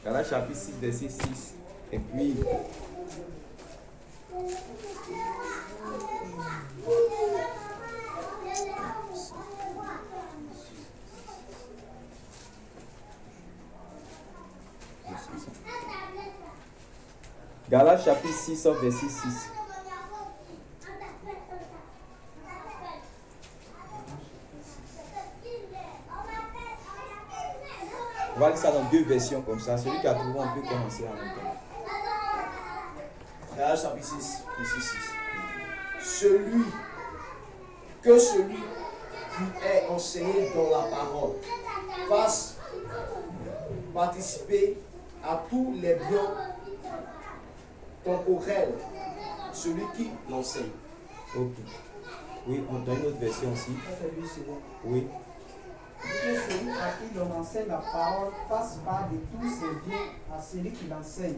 Galates chapitre 6, verset 6. Et puis, Galates chapitre 6, verset 6. On va lire ça dans deux versions comme ça. Celui qui a trouvé, on peut commencer en même temps. Galates chapitre 6, verset 6. Celui qui est enseigné dans la parole fasse participer à tous les biens temporels celui qui l'enseigne. Ok. Oui, on donne une autre version aussi. Oui. Que celui à qui l'on enseigne la parole fasse part de tous ses biens à celui qui l'enseigne.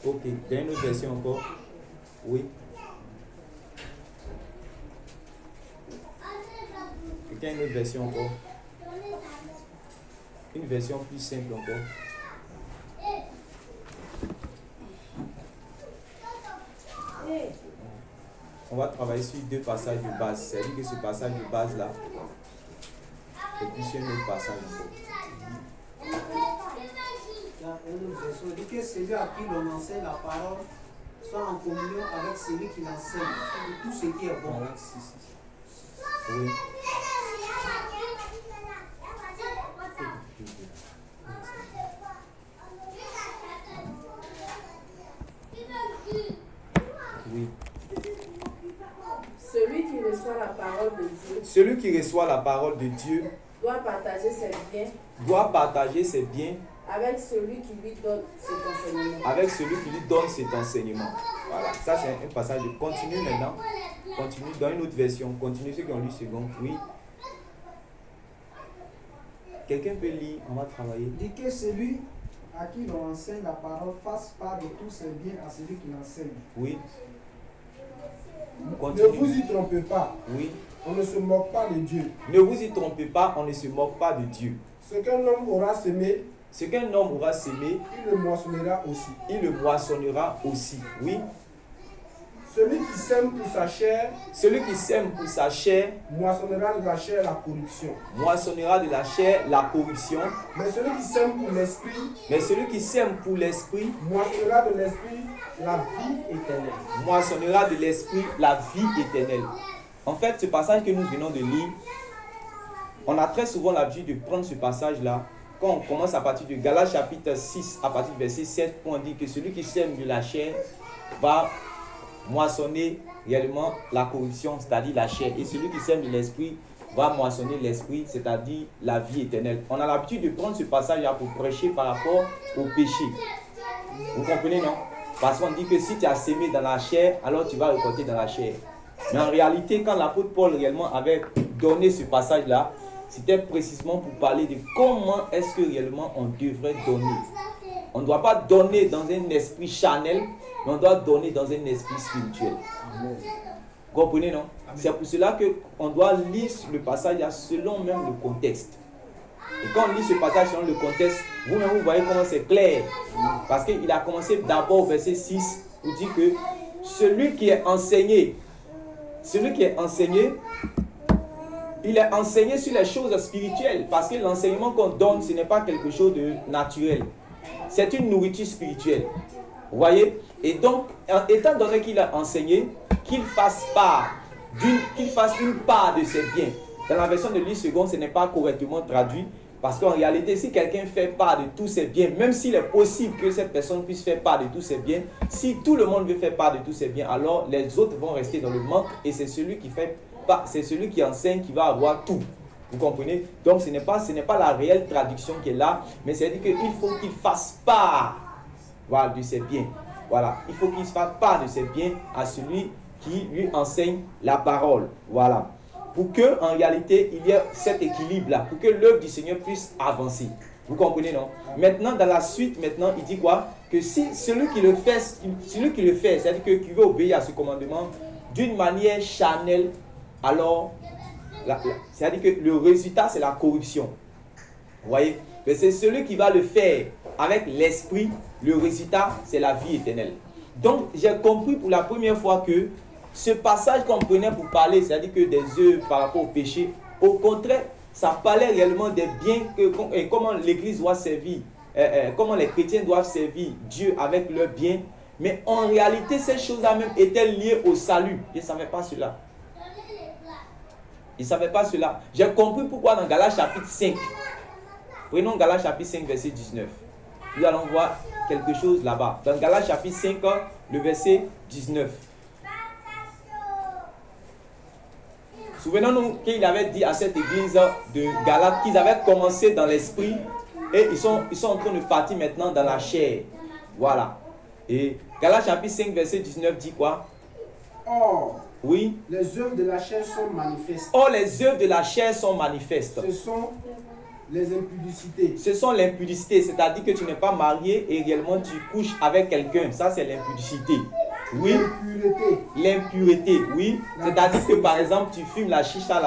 Ok, donne une autre version encore. Oui. Quelqu'un a une autre version encore? Une version plus simple encore. On va travailler sur deux passages de base. C'est-à-dire que ce passage de base là, et puis sur un autre passage encore. Il dit que celui à qui l'on enseigne la parole soit en communion avec celui qui l'enseigne de tout ce qui est bon. Oui. Oui. Celui qui reçoit la parole de Dieu Celui qui reçoit la parole de Dieu doit partager ses biens avec celui qui lui donne cet enseignement. avec celui qui lui donne cet enseignement. Voilà, ça c'est un passage. Continue maintenant. Continue dans une autre version. Continue ceux qui ont lu second. Oui. Quelqu'un peut lire, on va travailler. Il dit que celui à qui l'on enseigne la parole fasse part de tous ses biens à celui qui l'enseigne. Oui. Ne Continue. vous y trompez pas. Oui. On ne se moque pas de Dieu. Ne vous y trompez pas, on ne se moque pas de Dieu. Ce qu'un homme aura semé, Ce qu'un homme aura semé, il le moissonnera aussi. il le moissonnera aussi. Oui. Celui qui sème pour sa chair, Celui qui sème pour sa chair, moissonnera de la chair la corruption. moissonnera de la chair la corruption. Mais celui qui sème pour l'esprit, Mais celui qui sème pour l'esprit, moissonnera de l'esprit la vie éternelle. moissonnera de l'esprit la vie éternelle. En fait, ce passage que nous venons de lire, on a très souvent l'habitude de prendre ce passage-là quand on commence à partir de Galates chapitre 6, à partir du verset 7, où on dit que celui qui sème de la chair va moissonner réellement la corruption, c'est-à-dire la chair. Et celui qui sème de l'esprit va moissonner l'esprit, c'est-à-dire la vie éternelle. On a l'habitude de prendre ce passage-là pour prêcher par rapport au péché. Vous comprenez, non? Parce qu'on dit que si tu as sémé dans la chair, alors tu vas récolter dans la chair. Mais en réalité, quand l'apôtre Paul réellement avait donné ce passage-là, c'était précisément pour parler de comment est-ce que réellement on devrait donner. On ne doit pas donner dans un esprit charnel, mais on doit donner dans un esprit spirituel. Vous comprenez, non? C'est pour cela qu'on doit lire le passage là selon même le contexte. Et quand on lit ce passage selon le contexte, vous-même vous voyez comment c'est clair. Parce qu'il a commencé d'abord au verset 6 pour dire que celui qui est enseigné, il est enseigné sur les choses spirituelles. Parce que l'enseignement qu'on donne, ce n'est pas quelque chose de naturel. C'est une nourriture spirituelle. Vous voyez? Et donc, étant donné qu'il a enseigné, qu'il fasse une part de ses biens. Dans la version de Louis II, ce n'est pas correctement traduit. Parce qu'en réalité, si quelqu'un fait part de tous ses biens, même s'il est possible que cette personne puisse faire part de tous ses biens, si tout le monde veut faire part de tous ses biens, alors les autres vont rester dans le manque et c'est celui qui enseigne qui va avoir tout. Vous comprenez? Donc ce n'est pas la réelle traduction qui est là, mais c'est-à-dire qu'il faut qu'il fasse part, voilà, de ses biens. Voilà, il faut qu'il fasse part de ses biens à celui qui lui enseigne la parole. Voilà. Pour que en réalité il y ait cet équilibre là, pour que l'œuvre du Seigneur puisse avancer. Vous comprenez, non? Maintenant, dans la suite, maintenant, il dit quoi? Que si celui qui le fait, c'est-à-dire que qui veut obéir à ce commandement d'une manière charnelle, alors c'est-à-dire que le résultat c'est la corruption. Vous voyez? Mais c'est celui qui va le faire avec l'esprit, le résultat, c'est la vie éternelle. Donc, j'ai compris pour la première fois que ce passage qu'on prenait pour parler, c'est-à-dire que des œuvres par rapport au péché, au contraire, ça parlait réellement des biens et comment l'Église doit servir, comment les chrétiens doivent servir Dieu avec leurs biens. Mais en réalité, ces choses-là même étaient liées au salut. Je ne savais pas cela. Je ne savais pas cela. J'ai compris pourquoi dans Galates chapitre 5. Prenons Galates chapitre 5, verset 19. Nous allons voir quelque chose là-bas. Dans Galates chapitre 5, le verset 19. Souvenons-nous qu'il avait dit à cette église de Galates qu'ils avaient commencé dans l'esprit et ils sont en train de partir maintenant dans la chair. Voilà. Et Galates chapitre 5, verset 19 dit quoi? Or, oui. les œuvres de la chair sont manifestes. Or, les œuvres de la chair sont manifestes. Ce sont les impudicités. Ce sont l'impudicité, c'est-à-dire que tu n'es pas marié et réellement tu couches avec quelqu'un. Ça, c'est l'impudicité. Oui. L'impureté. L'impureté, oui. C'est-à-dire que par exemple, tu fumes la chicha,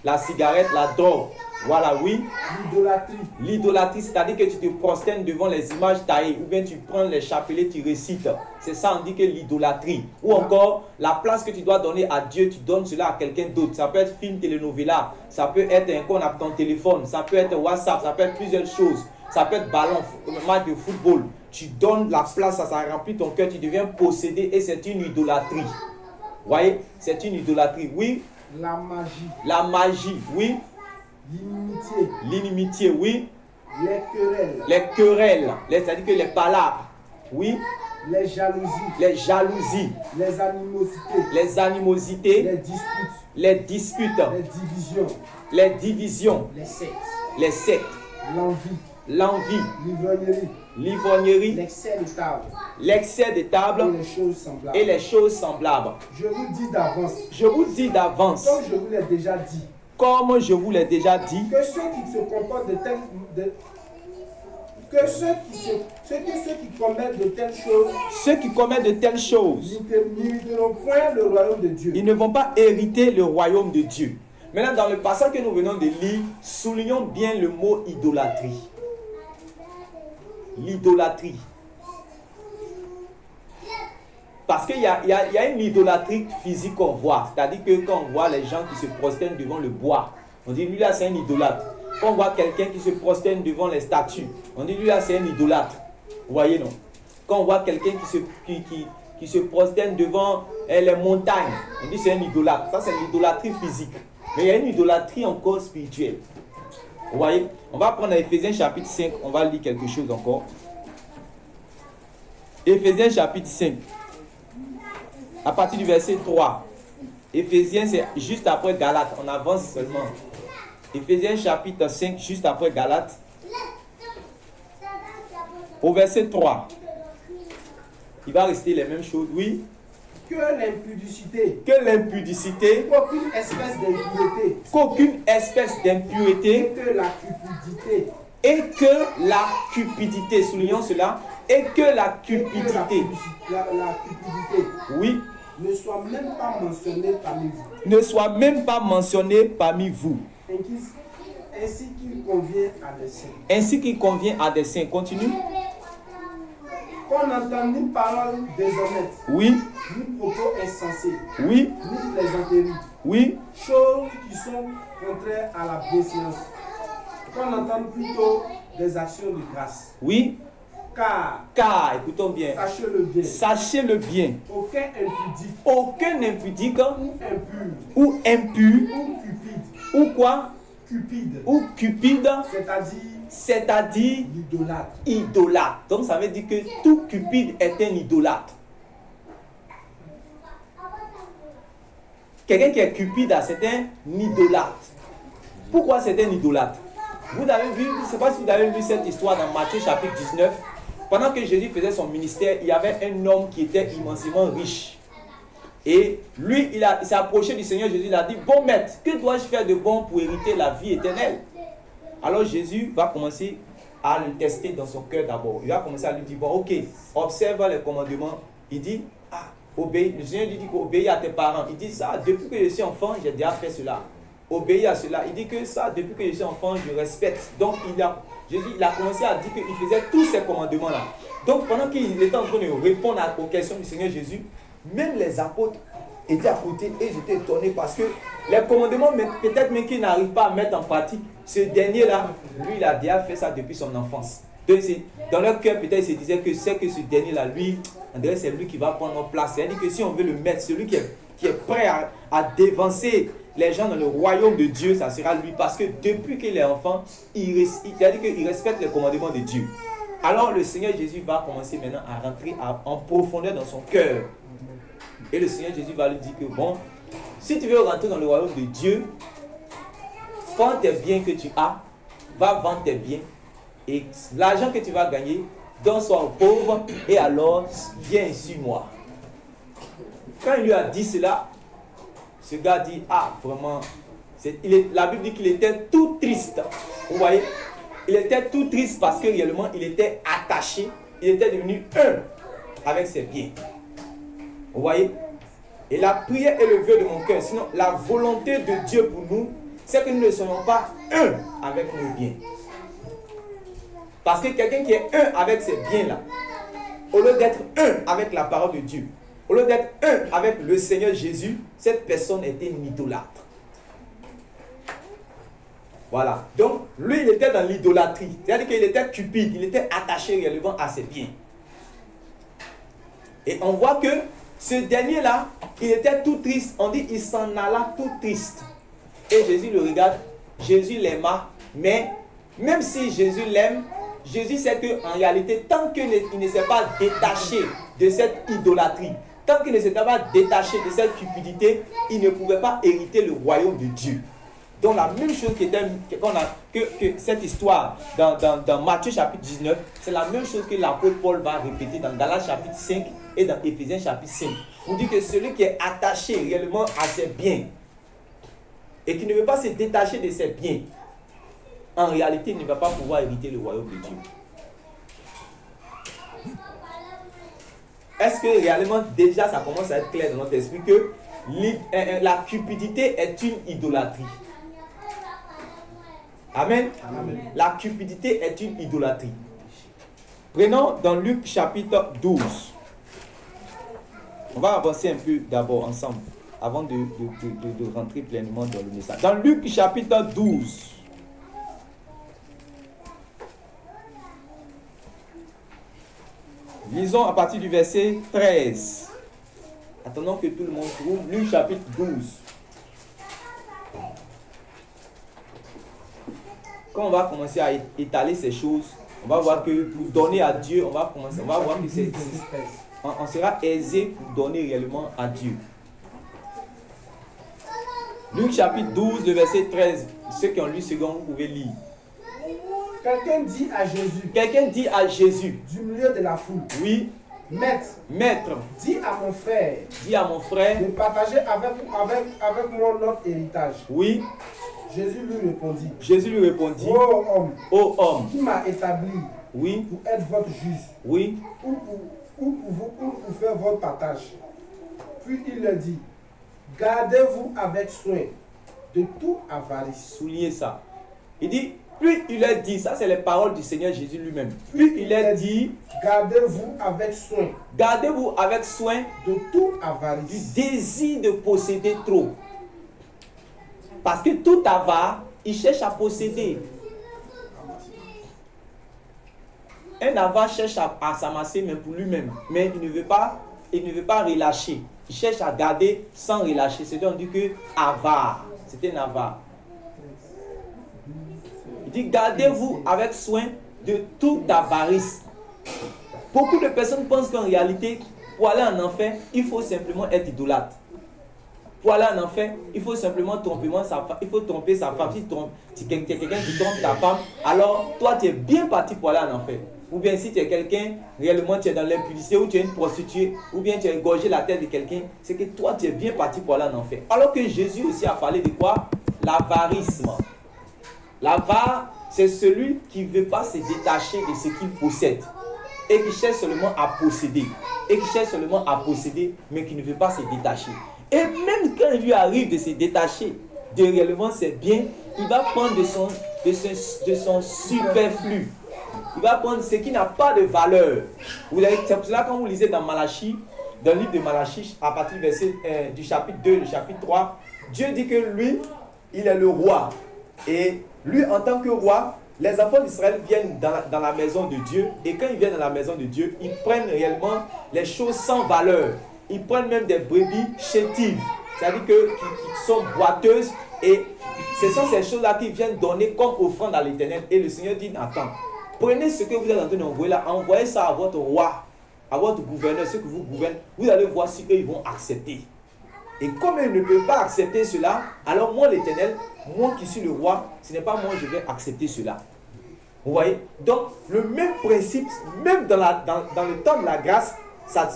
la cigarette, la drogue. Voilà, oui. L'idolâtrie. L'idolâtrie, c'est-à-dire que tu te prosternes devant les images taillées ou bien tu prends les chapelets, tu récites. C'est ça, on dit que l'idolâtrie. Ou encore, la place que tu dois donner à Dieu, tu donnes cela à quelqu'un d'autre. Ça peut être film, télénovela, ça peut être ton téléphone, ça peut être WhatsApp, ça peut être plusieurs choses. Ça peut être ballon, match de football. Tu donnes la place, ça remplit ton cœur, tu deviens possédé et c'est une idolâtrie. Vous voyez, c'est une idolâtrie, oui. La magie. La magie, oui. L'inimitié. L'inimitié, oui. Les querelles. Les querelles, c'est-à-dire que les palabres, oui. Les jalousies. Les jalousies. Les animosités. Les animosités. Les disputes. Les disputes. Les divisions. Les divisions. Les sectes. Les sectes. L'envie. L'envie. L'ivrognerie. L'ivrognerie. L'excès de table. L'excès de table. Et les choses semblables. Et les choses semblables. Je vous dis d'avance. Je vous dis d'avance. Comme je vous l'ai déjà dit. Comme je vous l'ai déjà dit. Que ceux qui se comportent ceux qui commettent de telles choses. Ceux qui commettent de telles choses. N'hériteront point le royaume de Dieu. Ils ne vont pas hériter le royaume de Dieu. Maintenant, dans le passage que nous venons de lire, soulignons bien le mot idolâtrie. L'idolâtrie. Parce qu'il y a une idolâtrie physique qu'on voit. C'est-à-dire que quand on voit les gens qui se prosternent devant le bois, on dit lui là c'est un idolâtre. Quand on voit quelqu'un qui se prosterne devant les statues, on dit lui là c'est un idolâtre. Vous voyez non? Quand on voit quelqu'un qui se prosterne devant les montagnes, on dit c'est un idolâtre. Ça c'est l'idolâtrie physique. Mais il y a une idolâtrie encore spirituelle. Vous voyez? On va prendre Éphésiens chapitre 5, on va lire quelque chose encore. Éphésiens chapitre 5. À partir du verset 3. Éphésiens, c'est juste après Galates. On avance seulement. Éphésiens chapitre 5, juste après Galates. Au verset 3. Il va rester les mêmes choses, oui. Que l'impudicité. Que l'impudicité. Qu'aucune espèce d'impureté. Qu'aucune espèce d'impureté. Et que la cupidité. Et que la cupidité. Soulignons cela. Et que la cupidité. La cupidité. Oui. Ne soit même pas mentionné parmi vous. Ne soit même pas mentionné parmi vous. Ainsi qu'il convient à des saints. Ainsi qu'il convient à des saints. Continue. Qu'on n'entende ni paroles déshonnêtes. Oui. Ni propos insensés. Oui. Ni plaisanteries. Oui. Choses qui sont contraires à la bienséance. Qu'on entende plutôt des actions de grâce. Oui. Car, écoutons bien. Sachez-le bien. Sachez-le bien. Aucun impudique. Ou impur. Ou cupide. Ou quoi? Cupide. Ou cupide. C'est-à-dire l'idolâtre. Idolâtre. Donc ça veut dire que tout cupide est un idolâtre. Quelqu'un qui est cupide, c'est un idolâtre. Pourquoi c'est un idolâtre? Vous avez vu, je ne sais pas si vous avez vu cette histoire dans Matthieu chapitre 19. Pendant que Jésus faisait son ministère, il y avait un homme qui était immensément riche. Et lui, il s'est approché du Seigneur Jésus, il a dit, bon maître, que dois-je faire de bon pour hériter la vie éternelle? Alors Jésus va commencer à le tester dans son cœur d'abord. Il va commencer à lui dire, bon ok, observe les commandements. Il dit, obéis. Le Seigneur lui dit, obéis à tes parents. Il dit, ça, depuis que je suis enfant, j'ai déjà fait cela. obéi à cela. Il dit que ça, depuis que je suis enfant, je respecte. Donc Jésus il a commencé à dire qu'il faisait tous ces commandements-là. Donc pendant qu'il était en train de répondre aux questions du Seigneur Jésus, même les apôtres étaient à côté et ils étaient étonnés parce que les commandements, peut-être même qu'ils n'arrivent pas à mettre en pratique, ce dernier-là, lui, il a déjà fait ça depuis son enfance. Donc, dans leur cœur, peut-être, ils se disaient que c'est que ce dernier-là, lui, André, c'est lui qui va prendre notre place. C'est-à-dire que si on veut le mettre, celui qui est prêt à dévancer les gens dans le royaume de Dieu, ça sera lui. Parce que depuis qu'il est enfant, c'est-à-dire qu'il respecte les commandements de Dieu. Alors, le Seigneur Jésus va commencer maintenant à rentrer en profondeur dans son cœur. Et le Seigneur Jésus va lui dire que, bon, si tu veux rentrer dans le royaume de Dieu, prends tes biens que tu as, va vendre tes biens. Et l'argent que tu vas gagner, donne-toi aux pauvres, et alors viens suis-moi. Quand il lui a dit cela, ce gars dit, ah vraiment, la Bible dit qu'il était tout triste. Vous voyez, il était tout triste parce que réellement il était attaché, il était devenu un avec ses biens. Vous voyez, et la prière est le vœu de mon cœur. Sinon, la volonté de Dieu pour nous, c'est que nous ne soyons pas un avec nos biens. Parce que quelqu'un qui est un avec ses biens-là, au lieu d'être un avec la parole de Dieu, au lieu d'être un avec le Seigneur Jésus, cette personne était une idolâtre. Voilà. Donc, lui, il était dans l'idolâtrie. C'est-à-dire qu'il était cupide, il était attaché réellement à ses biens. Et on voit que ce dernier-là, il était tout triste. On dit il s'en alla tout triste. Et Jésus le regarde. Jésus l'aima. Mais même si Jésus l'aime, Jésus sait qu'en réalité, tant qu'il ne s'est pas détaché de cette idolâtrie, tant qu'il ne s'était pas détaché de cette cupidité, il ne pouvait pas hériter le royaume de Dieu. Donc la même chose que cette histoire dans Matthieu chapitre 19, c'est la même chose que l'apôtre Paul va répéter dans Galates chapitre 5 et dans Éphésiens chapitre 5. Pour dire que celui qui est attaché réellement à ses biens et qui ne veut pas se détacher de ses biens, en réalité, il ne va pas pouvoir hériter le royaume de Dieu. Est-ce que réellement, déjà, ça commence à être clair dans notre esprit que la cupidité est une idolâtrie? Amen. Amen. La cupidité est une idolâtrie. Prenons dans Luc chapitre 12. On va avancer un peu d'abord ensemble, avant de rentrer pleinement dans le message. Dans Luc chapitre 12. Lisons à partir du verset 13. Attendons que tout le monde trouve. Luc chapitre 12. Quand on va commencer à étaler ces choses, on va voir que pour donner à Dieu, on va voir que on sera aisé pour donner réellement à Dieu. Luc chapitre 12, le verset 13. Ceux qui ont lu second, vous pouvez lire. Quelqu'un dit à Jésus. Quelqu'un dit à Jésus. Du milieu de la foule. Oui. Maître. Dis à mon frère. Dis à mon frère. De partager avec moi notre héritage. Oui. Jésus lui répondit. Jésus lui répondit. Ô homme. Qui m'a établi. Oui. Pour être votre juge. Oui. Ou pour faire votre partage. Puis il leur dit. Gardez-vous avec soin de toute avarice. Soulignez ça. Il dit. Puis il a dit, ça c'est les paroles du Seigneur Jésus lui-même. Puis il a dit, gardez-vous avec soin. Gardez-vous avec soin de toute avarice. Du désir de posséder trop. Parce que tout avare, il cherche à posséder. Un avare cherche à s'amasser même pour lui-même. Mais il ne veut pas relâcher. Il cherche à garder sans relâcher. C'est donc on dit que avare. C'est un avare. Il dit, gardez-vous avec soin de toute avarice. Beaucoup de personnes pensent qu'en réalité, pour aller en enfer, il faut simplement être idolâtre. Pour aller en enfer, il faut simplement tromper sa femme. Il faut tromper sa femme. Si tu es quelqu'un qui trompe ta femme, alors toi, tu es bien parti pour aller en enfer. Ou bien si tu es quelqu'un, réellement tu es dans l'impudicité, ou tu es une prostituée, ou bien tu as égorgé la tête de quelqu'un, c'est que toi, tu es bien parti pour aller en enfer. Alors que Jésus aussi a parlé de quoi? L'avarisme. L'avare, c'est celui qui ne veut pas se détacher de ce qu'il possède et qui cherche seulement à posséder. Mais qui ne veut pas se détacher. Et même quand il lui arrive de se détacher de réellement ses biens, il va prendre de son superflu. Il va prendre ce qui n'a pas de valeur. C'est pour cela quand vous lisez dans Malachie, dans le livre de Malachie, à partir du verset du chapitre 2, le chapitre 3, Dieu dit que lui, il est le roi. Et lui, en tant que roi, les enfants d'Israël viennent dans la maison de Dieu. Et quand ils viennent dans la maison de Dieu, ils prennent réellement les choses sans valeur. Ils prennent même des brebis chétives, c'est-à-dire qui sont boiteuses. Et ce sont ces choses-là qu'ils viennent donner comme offrande à l'Éternel. Et le Seigneur dit, attends, prenez ce que vous êtes en train d'envoyer là, envoyez ça à votre roi, à votre gouverneur, ceux que vous gouvernez. Vous allez voir si eux ils vont accepter. Et comme ils ne peuvent pas accepter cela, alors moi l'Éternel, moi qui suis le roi, ce n'est pas moi je vais accepter cela. Vous voyez? Donc le même principe, même dans le temps de la grâce, ça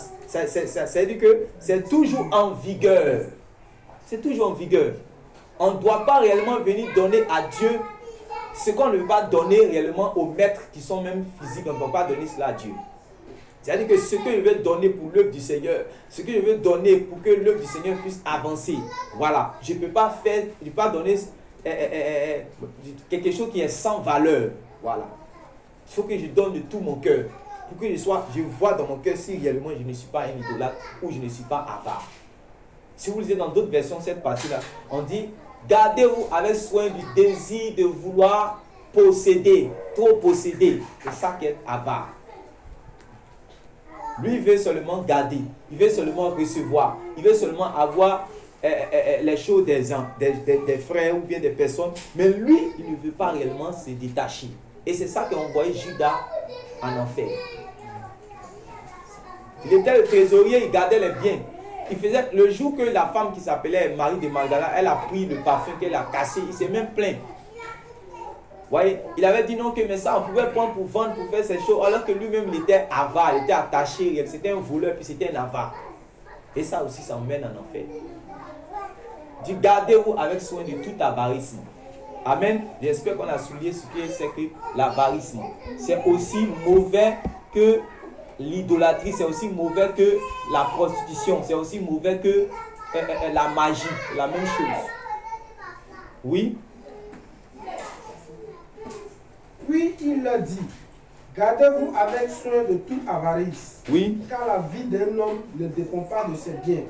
dit que c'est toujours en vigueur. C'est toujours en vigueur. On ne doit pas réellement venir donner à Dieu ce qu'on ne veut pas donner réellement aux maîtres qui sont même physiques. On ne peut pas donner cela à Dieu. C'est-à-dire que ce que je veux donner pour l'œuvre du Seigneur, ce que je veux donner pour que l'œuvre du Seigneur puisse avancer, voilà. Je ne peux pas faire, je ne peux pas donner quelque chose qui est sans valeur. Voilà. Il faut que je donne de tout mon cœur. Pour que je vois dans mon cœur si réellement je ne suis pas un idolâtre ou je ne suis pas avare. Si vous lisez dans d'autres versions cette partie-là, on dit gardez-vous avec soin du désir de vouloir posséder, trop posséder. C'est ça qui est avare. Lui, il veut seulement garder, il veut seulement recevoir, il veut seulement avoir les choses des frères ou bien des personnes, mais lui, il ne veut pas réellement se détacher. Et c'est ça qu'on voyait Judas en enfer. Il était le trésorier, il gardait les biens. Il faisait, le jour que la femme qui s'appelait Marie de Magdala, elle a pris le parfum qu'elle a cassé, il s'est même plaint. Voyez, il avait dit non que mais ça on pouvait prendre pour vendre, pour faire ces choses, alors que lui-même il était avare, il était attaché, c'était un voleur, puis c'était un avare. Et ça aussi, ça mène en enfer. Dit gardez-vous avec soin de tout avarisme. Amen. J'espère qu'on a souligné ce qui est, c'est que l'avarisme, c'est aussi mauvais que l'idolâtrie, c'est aussi mauvais que la prostitution, c'est aussi mauvais que la magie, la même chose. Oui. Puis il leur dit, gardez-vous avec soin de toute avarice, Oui. car la vie d'un homme ne dépend pas de ses biens,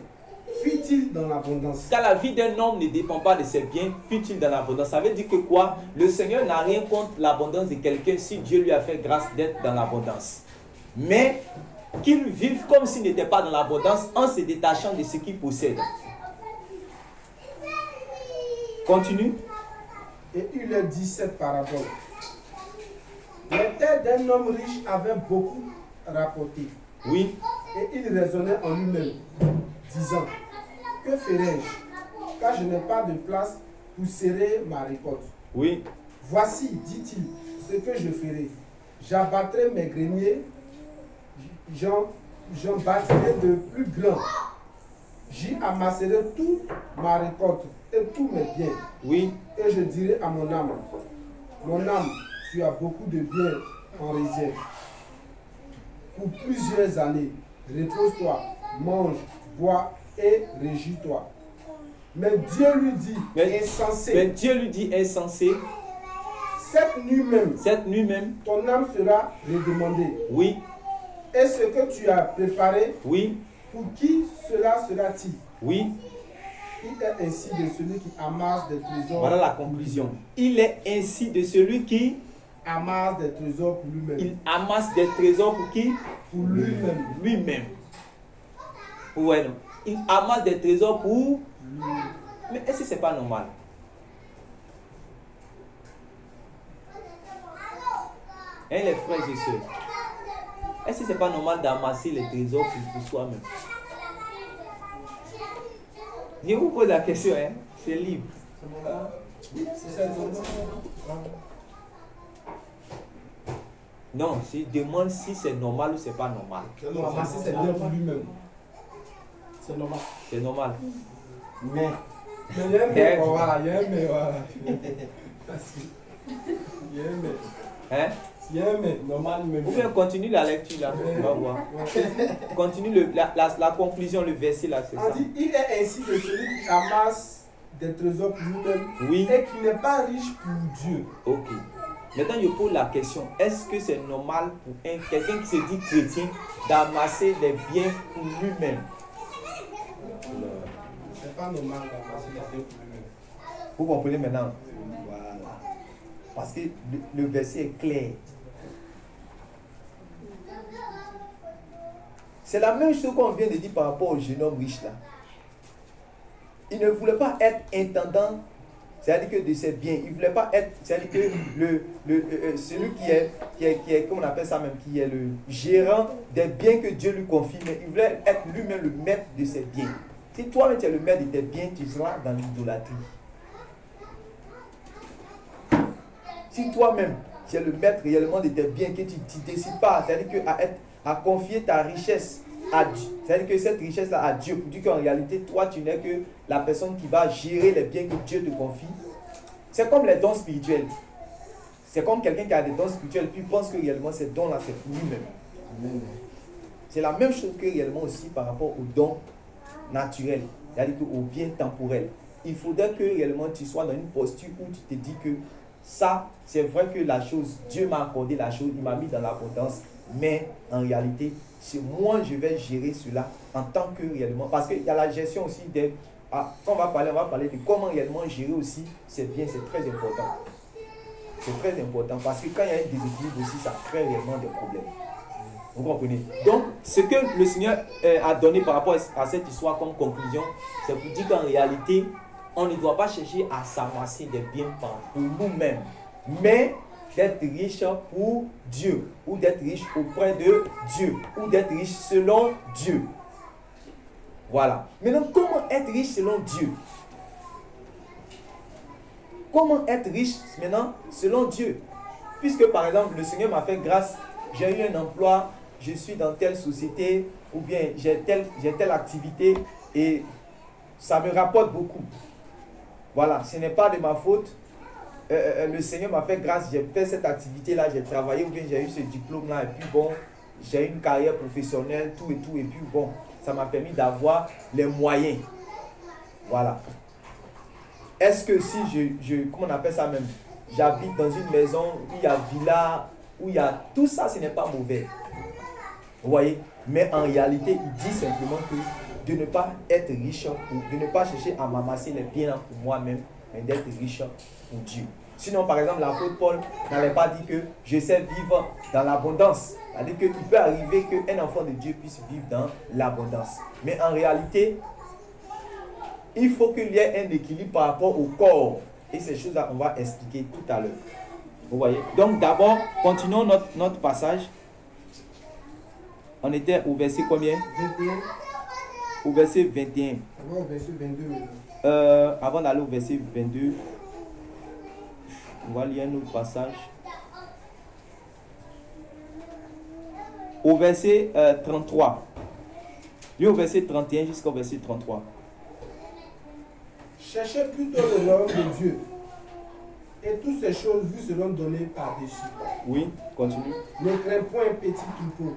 fut-il dans l'abondance. Car la vie d'un homme ne dépend pas de ses biens, fut-il dans l'abondance. Ça veut dire que quoi? Le Seigneur n'a rien contre l'abondance de quelqu'un si Dieu lui a fait grâce d'être dans l'abondance. Mais qu'il vive comme s'il n'était pas dans l'abondance en se détachant de ce qu'il possède. Continue. Et il leur dit cette parabole. Les terres d'un homme riche avaient beaucoup rapporté. Oui. Et il raisonnait en lui-même, disant, que ferai-je, car je n'ai pas de place pour serrer ma récolte. Oui. Voici, dit-il, ce que je ferai. J'abattrai mes greniers, j'en bâtirai de plus grands. J'y amasserai toute ma récolte et tous mes biens. Oui. Et je dirai à mon âme, tu as beaucoup de biens en réserve. Pour plusieurs années, repose-toi, mange, bois et réjouis-toi. Mais Dieu lui dit, insensé, cette nuit même, ton âme sera redemandée. Oui. Et ce que tu as préparé, oui. Pour qui cela sera-t-il? Oui. Il est ainsi de celui qui amasse des trésors. Voilà la conclusion. Il est ainsi de celui qui amasse des trésors pour lui-même. Il amasse des trésors pour qui? Pour lui-même. Lui-même. Ouais, non. Il amasse des trésors pour lui. Mais est-ce que c'est pas normal? Hein, les frères et sœurs? Est-ce que c'est pas normal d'amasser les trésors pour soi-même? Je vous pose la question, hein? C'est libre. Non, je demande si c'est normal ou c'est pas normal. Non, amasser c'est bien pour lui-même. C'est normal. C'est normal. Mais il y a un mais, voilà, il y a un mais, voilà. Il y a un mais. Hein? Il y a un mais, normal, mais. Ou bien continue la lecture là, on va voir. Continue la conclusion, le verset là, c'est ça. On dit, il est ainsi de celui qui amasse des trésors pour lui-même Oui. et qui n'est pas riche pour Dieu. Ok. Maintenant, je pose la question, est-ce que c'est normal pour quelqu'un qui se dit chrétien d'amasser des biens pour lui-même? C'est pas normal d'amasser des biens pour lui-même. Vous comprenez maintenant? Voilà. Parce que le verset est clair. C'est la même chose qu'on vient de dire par rapport au jeune homme riche là. Il ne voulait pas être intendant, c'est-à-dire que de ses biens. Il ne voulait pas être, c'est-à-dire que celui qui est, comment on appelle ça même, qui est le gérant des biens que Dieu lui confie, mais il voulait être lui-même le maître de ses biens. Si toi-même tu es le maître de tes biens, tu seras dans l'idolâtrie. Si toi-même tu es le maître réellement de tes biens, que tu ne décides pas, c'est-à-dire que à confier ta richesse à Dieu, c'est-à-dire que cette richesse-là à Dieu, pour dire qu'en réalité, toi, tu n'es que la personne qui va gérer les biens que Dieu te confie. C'est comme les dons spirituels. C'est comme quelqu'un qui a des dons spirituels, puis pense que réellement ces dons-là, c'est pour lui-même. C'est la même chose que réellement aussi par rapport aux dons naturels, c'est-à-dire aux biens temporels. Il faudrait que réellement tu sois dans une posture où tu te dis que ça, c'est vrai que la chose, Dieu m'a accordé la chose, il m'a mis dans l'abondance, mais en réalité, c'est moi je vais gérer cela en tant que réellement, parce qu'il y a la gestion aussi des, quand on va parler de comment réellement gérer aussi ces biens, c'est très important. C'est très important, parce que quand il y a un déséquilibre aussi, ça crée réellement des problèmes. Vous comprenez? Donc, ce que le Seigneur a donné par rapport à cette histoire comme conclusion, c'est pour dire qu'en réalité, on ne doit pas chercher à s'amasser des biens pour nous-mêmes, mais d'être riche pour Dieu, ou d'être riche auprès de Dieu, ou d'être riche selon Dieu. Voilà. Maintenant, comment être riche selon Dieu? Comment être riche maintenant selon Dieu? Puisque par exemple, le Seigneur m'a fait grâce, j'ai eu un emploi, je suis dans telle société, ou bien j'ai telle activité, et ça me rapporte beaucoup. Voilà, ce n'est pas de ma faute. Le Seigneur m'a fait grâce, j'ai fait cette activité-là, j'ai travaillé, ou bien j'ai eu ce diplôme-là, et puis bon, j'ai une carrière professionnelle, tout, et puis bon, ça m'a permis d'avoir les moyens. Voilà. Est-ce que si comment on appelle ça même, j'habite dans une maison où il y a villa, où il y a tout ça, ce n'est pas mauvais. Vous voyez? Mais en réalité, il dit simplement que de ne pas être riche, de ne pas chercher à m'amasser les biens pour moi-même, mais d'être riche pour Dieu. Sinon, par exemple, l'apôtre Paul n'avait pas dit que je sais vivre dans l'abondance. C'est-à-dire qu'il peut arriver qu'un enfant de Dieu puisse vivre dans l'abondance. Mais en réalité, il faut qu'il y ait un équilibre par rapport au corps. Et ces choses-là, on va expliquer tout à l'heure. Vous voyez? Donc d'abord, continuons notre passage. On était au verset combien? 21. Au verset 21. On va au verset 22. Avant d'aller au verset 22, on va lire un autre passage. Au verset 33. Lui au verset 31 jusqu'au verset 33. Cherchez plutôt le royaume de Dieu, et toutes ces choses vous seront données par-dessus. Oui, continue. Ne crains point un petit troupeau,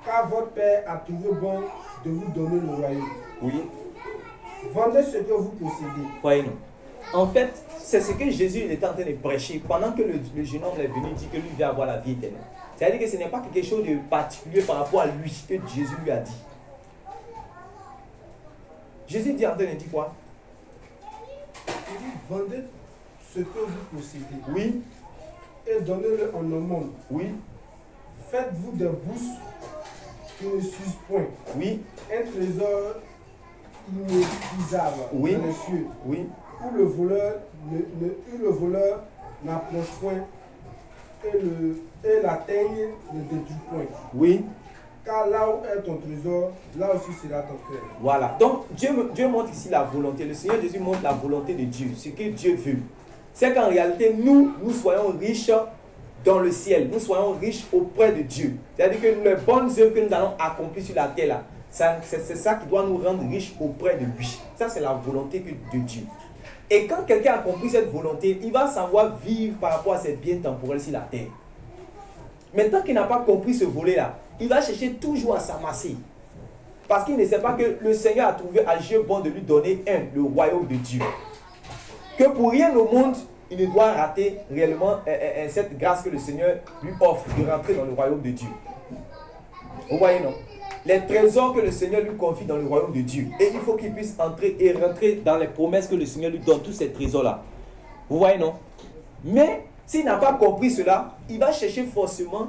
car votre Père a trouvé bon de vous donner le royaume. Oui. Vendez ce que vous possédez. Voyez-nous. En fait, c'est ce que Jésus était en train de prêcher pendant que le jeune homme est venu dire que lui veut avoir la vie éternelle. C'est-à-dire que ce n'est pas quelque chose de particulier par rapport à lui que Jésus lui a dit. Jésus dit en train de dire quoi? Il dit, vendez ce que vous possédez. Oui. Et donnez-le en aumône. Oui. Faites-vous des bourses qui ne s'usent point. Oui. Un trésor inépuisable Oui. dans les cieux. Oui. Où le voleur n'approche point et la teigne ne détruit point. Oui. Car là où est ton trésor, là aussi sera ton cœur. Voilà. Donc, Dieu montre ici la volonté. Le Seigneur Jésus montre la volonté de Dieu. Ce que Dieu veut. C'est qu'en réalité, nous soyons riches dans le ciel. Nous soyons riches auprès de Dieu. C'est-à-dire que les bonnes œuvres que nous allons accomplir sur la terre, là, c'est ça qui doit nous rendre riches auprès de lui. Ça, c'est la volonté de Dieu. Et quand quelqu'un a compris cette volonté, il va savoir vivre par rapport à ses biens temporels sur la terre. Mais tant qu'il n'a pas compris ce volet-là, il va chercher toujours à s'amasser. Parce qu'il ne sait pas que le Seigneur a trouvé à Dieu bon de lui donner le royaume de Dieu. que pour rien au monde, il ne doit rater réellement cette grâce que le Seigneur lui offre de rentrer dans le royaume de Dieu. Vous voyez, non? Les trésors que le Seigneur lui confie dans le royaume de Dieu. Et il faut qu'il puisse entrer et rentrer dans les promesses que le Seigneur lui donne, tous ces trésors-là. Vous voyez, non? Mais s'il n'a pas compris cela, il va chercher forcément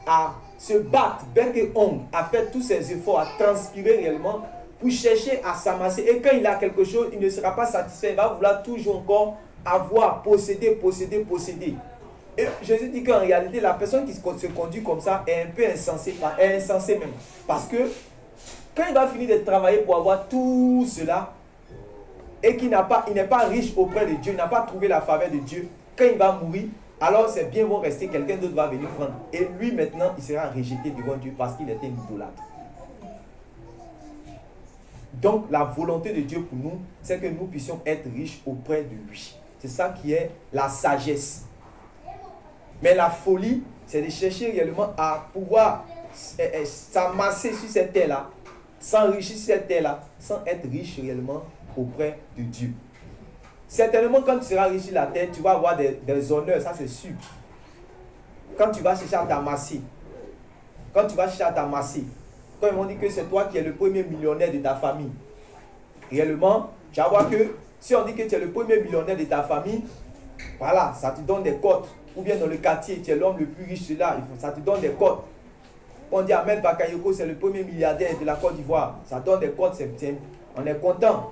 à se battre, bec et ongle, à faire tous ses efforts, à transpirer réellement pour chercher à s'amasser. Et quand il a quelque chose, il ne sera pas satisfait. Il va vouloir toujours encore avoir, posséder. Et Jésus dit qu'en réalité, la personne qui se conduit comme ça est un peu insensée, est insensée même. Parce que quand il va finir de travailler pour avoir tout cela, et qu'il n'est pas riche auprès de Dieu, il n'a pas trouvé la faveur de Dieu, quand il va mourir, alors c'est bien bon rester, quelqu'un d'autre va venir prendre. Et lui maintenant, il sera rejeté devant Dieu parce qu'il était idolâtre. Donc la volonté de Dieu pour nous, c'est que nous puissions être riches auprès de lui. C'est ça qui est la sagesse. Mais la folie, c'est de chercher réellement à pouvoir s'amasser sur cette terre-là, s'enrichir sur cette terre-là, sans être riche réellement auprès de Dieu. Certainement, quand tu seras riche sur la terre, tu vas avoir des honneurs, ça c'est sûr. Quand tu vas chercher à t'amasser, quand ils vont dire que c'est toi qui es le premier millionnaire de ta famille, réellement, tu vas voir que si on dit que tu es le premier millionnaire de ta famille, voilà, ça te donne des cotes. Ou bien dans le quartier, tu es l'homme le plus riche de là, ça te donne des cotes. On dit Ahmed Bakayoko, c'est le premier milliardaire de la Côte d'Ivoire. Ça donne des cotes, on est content.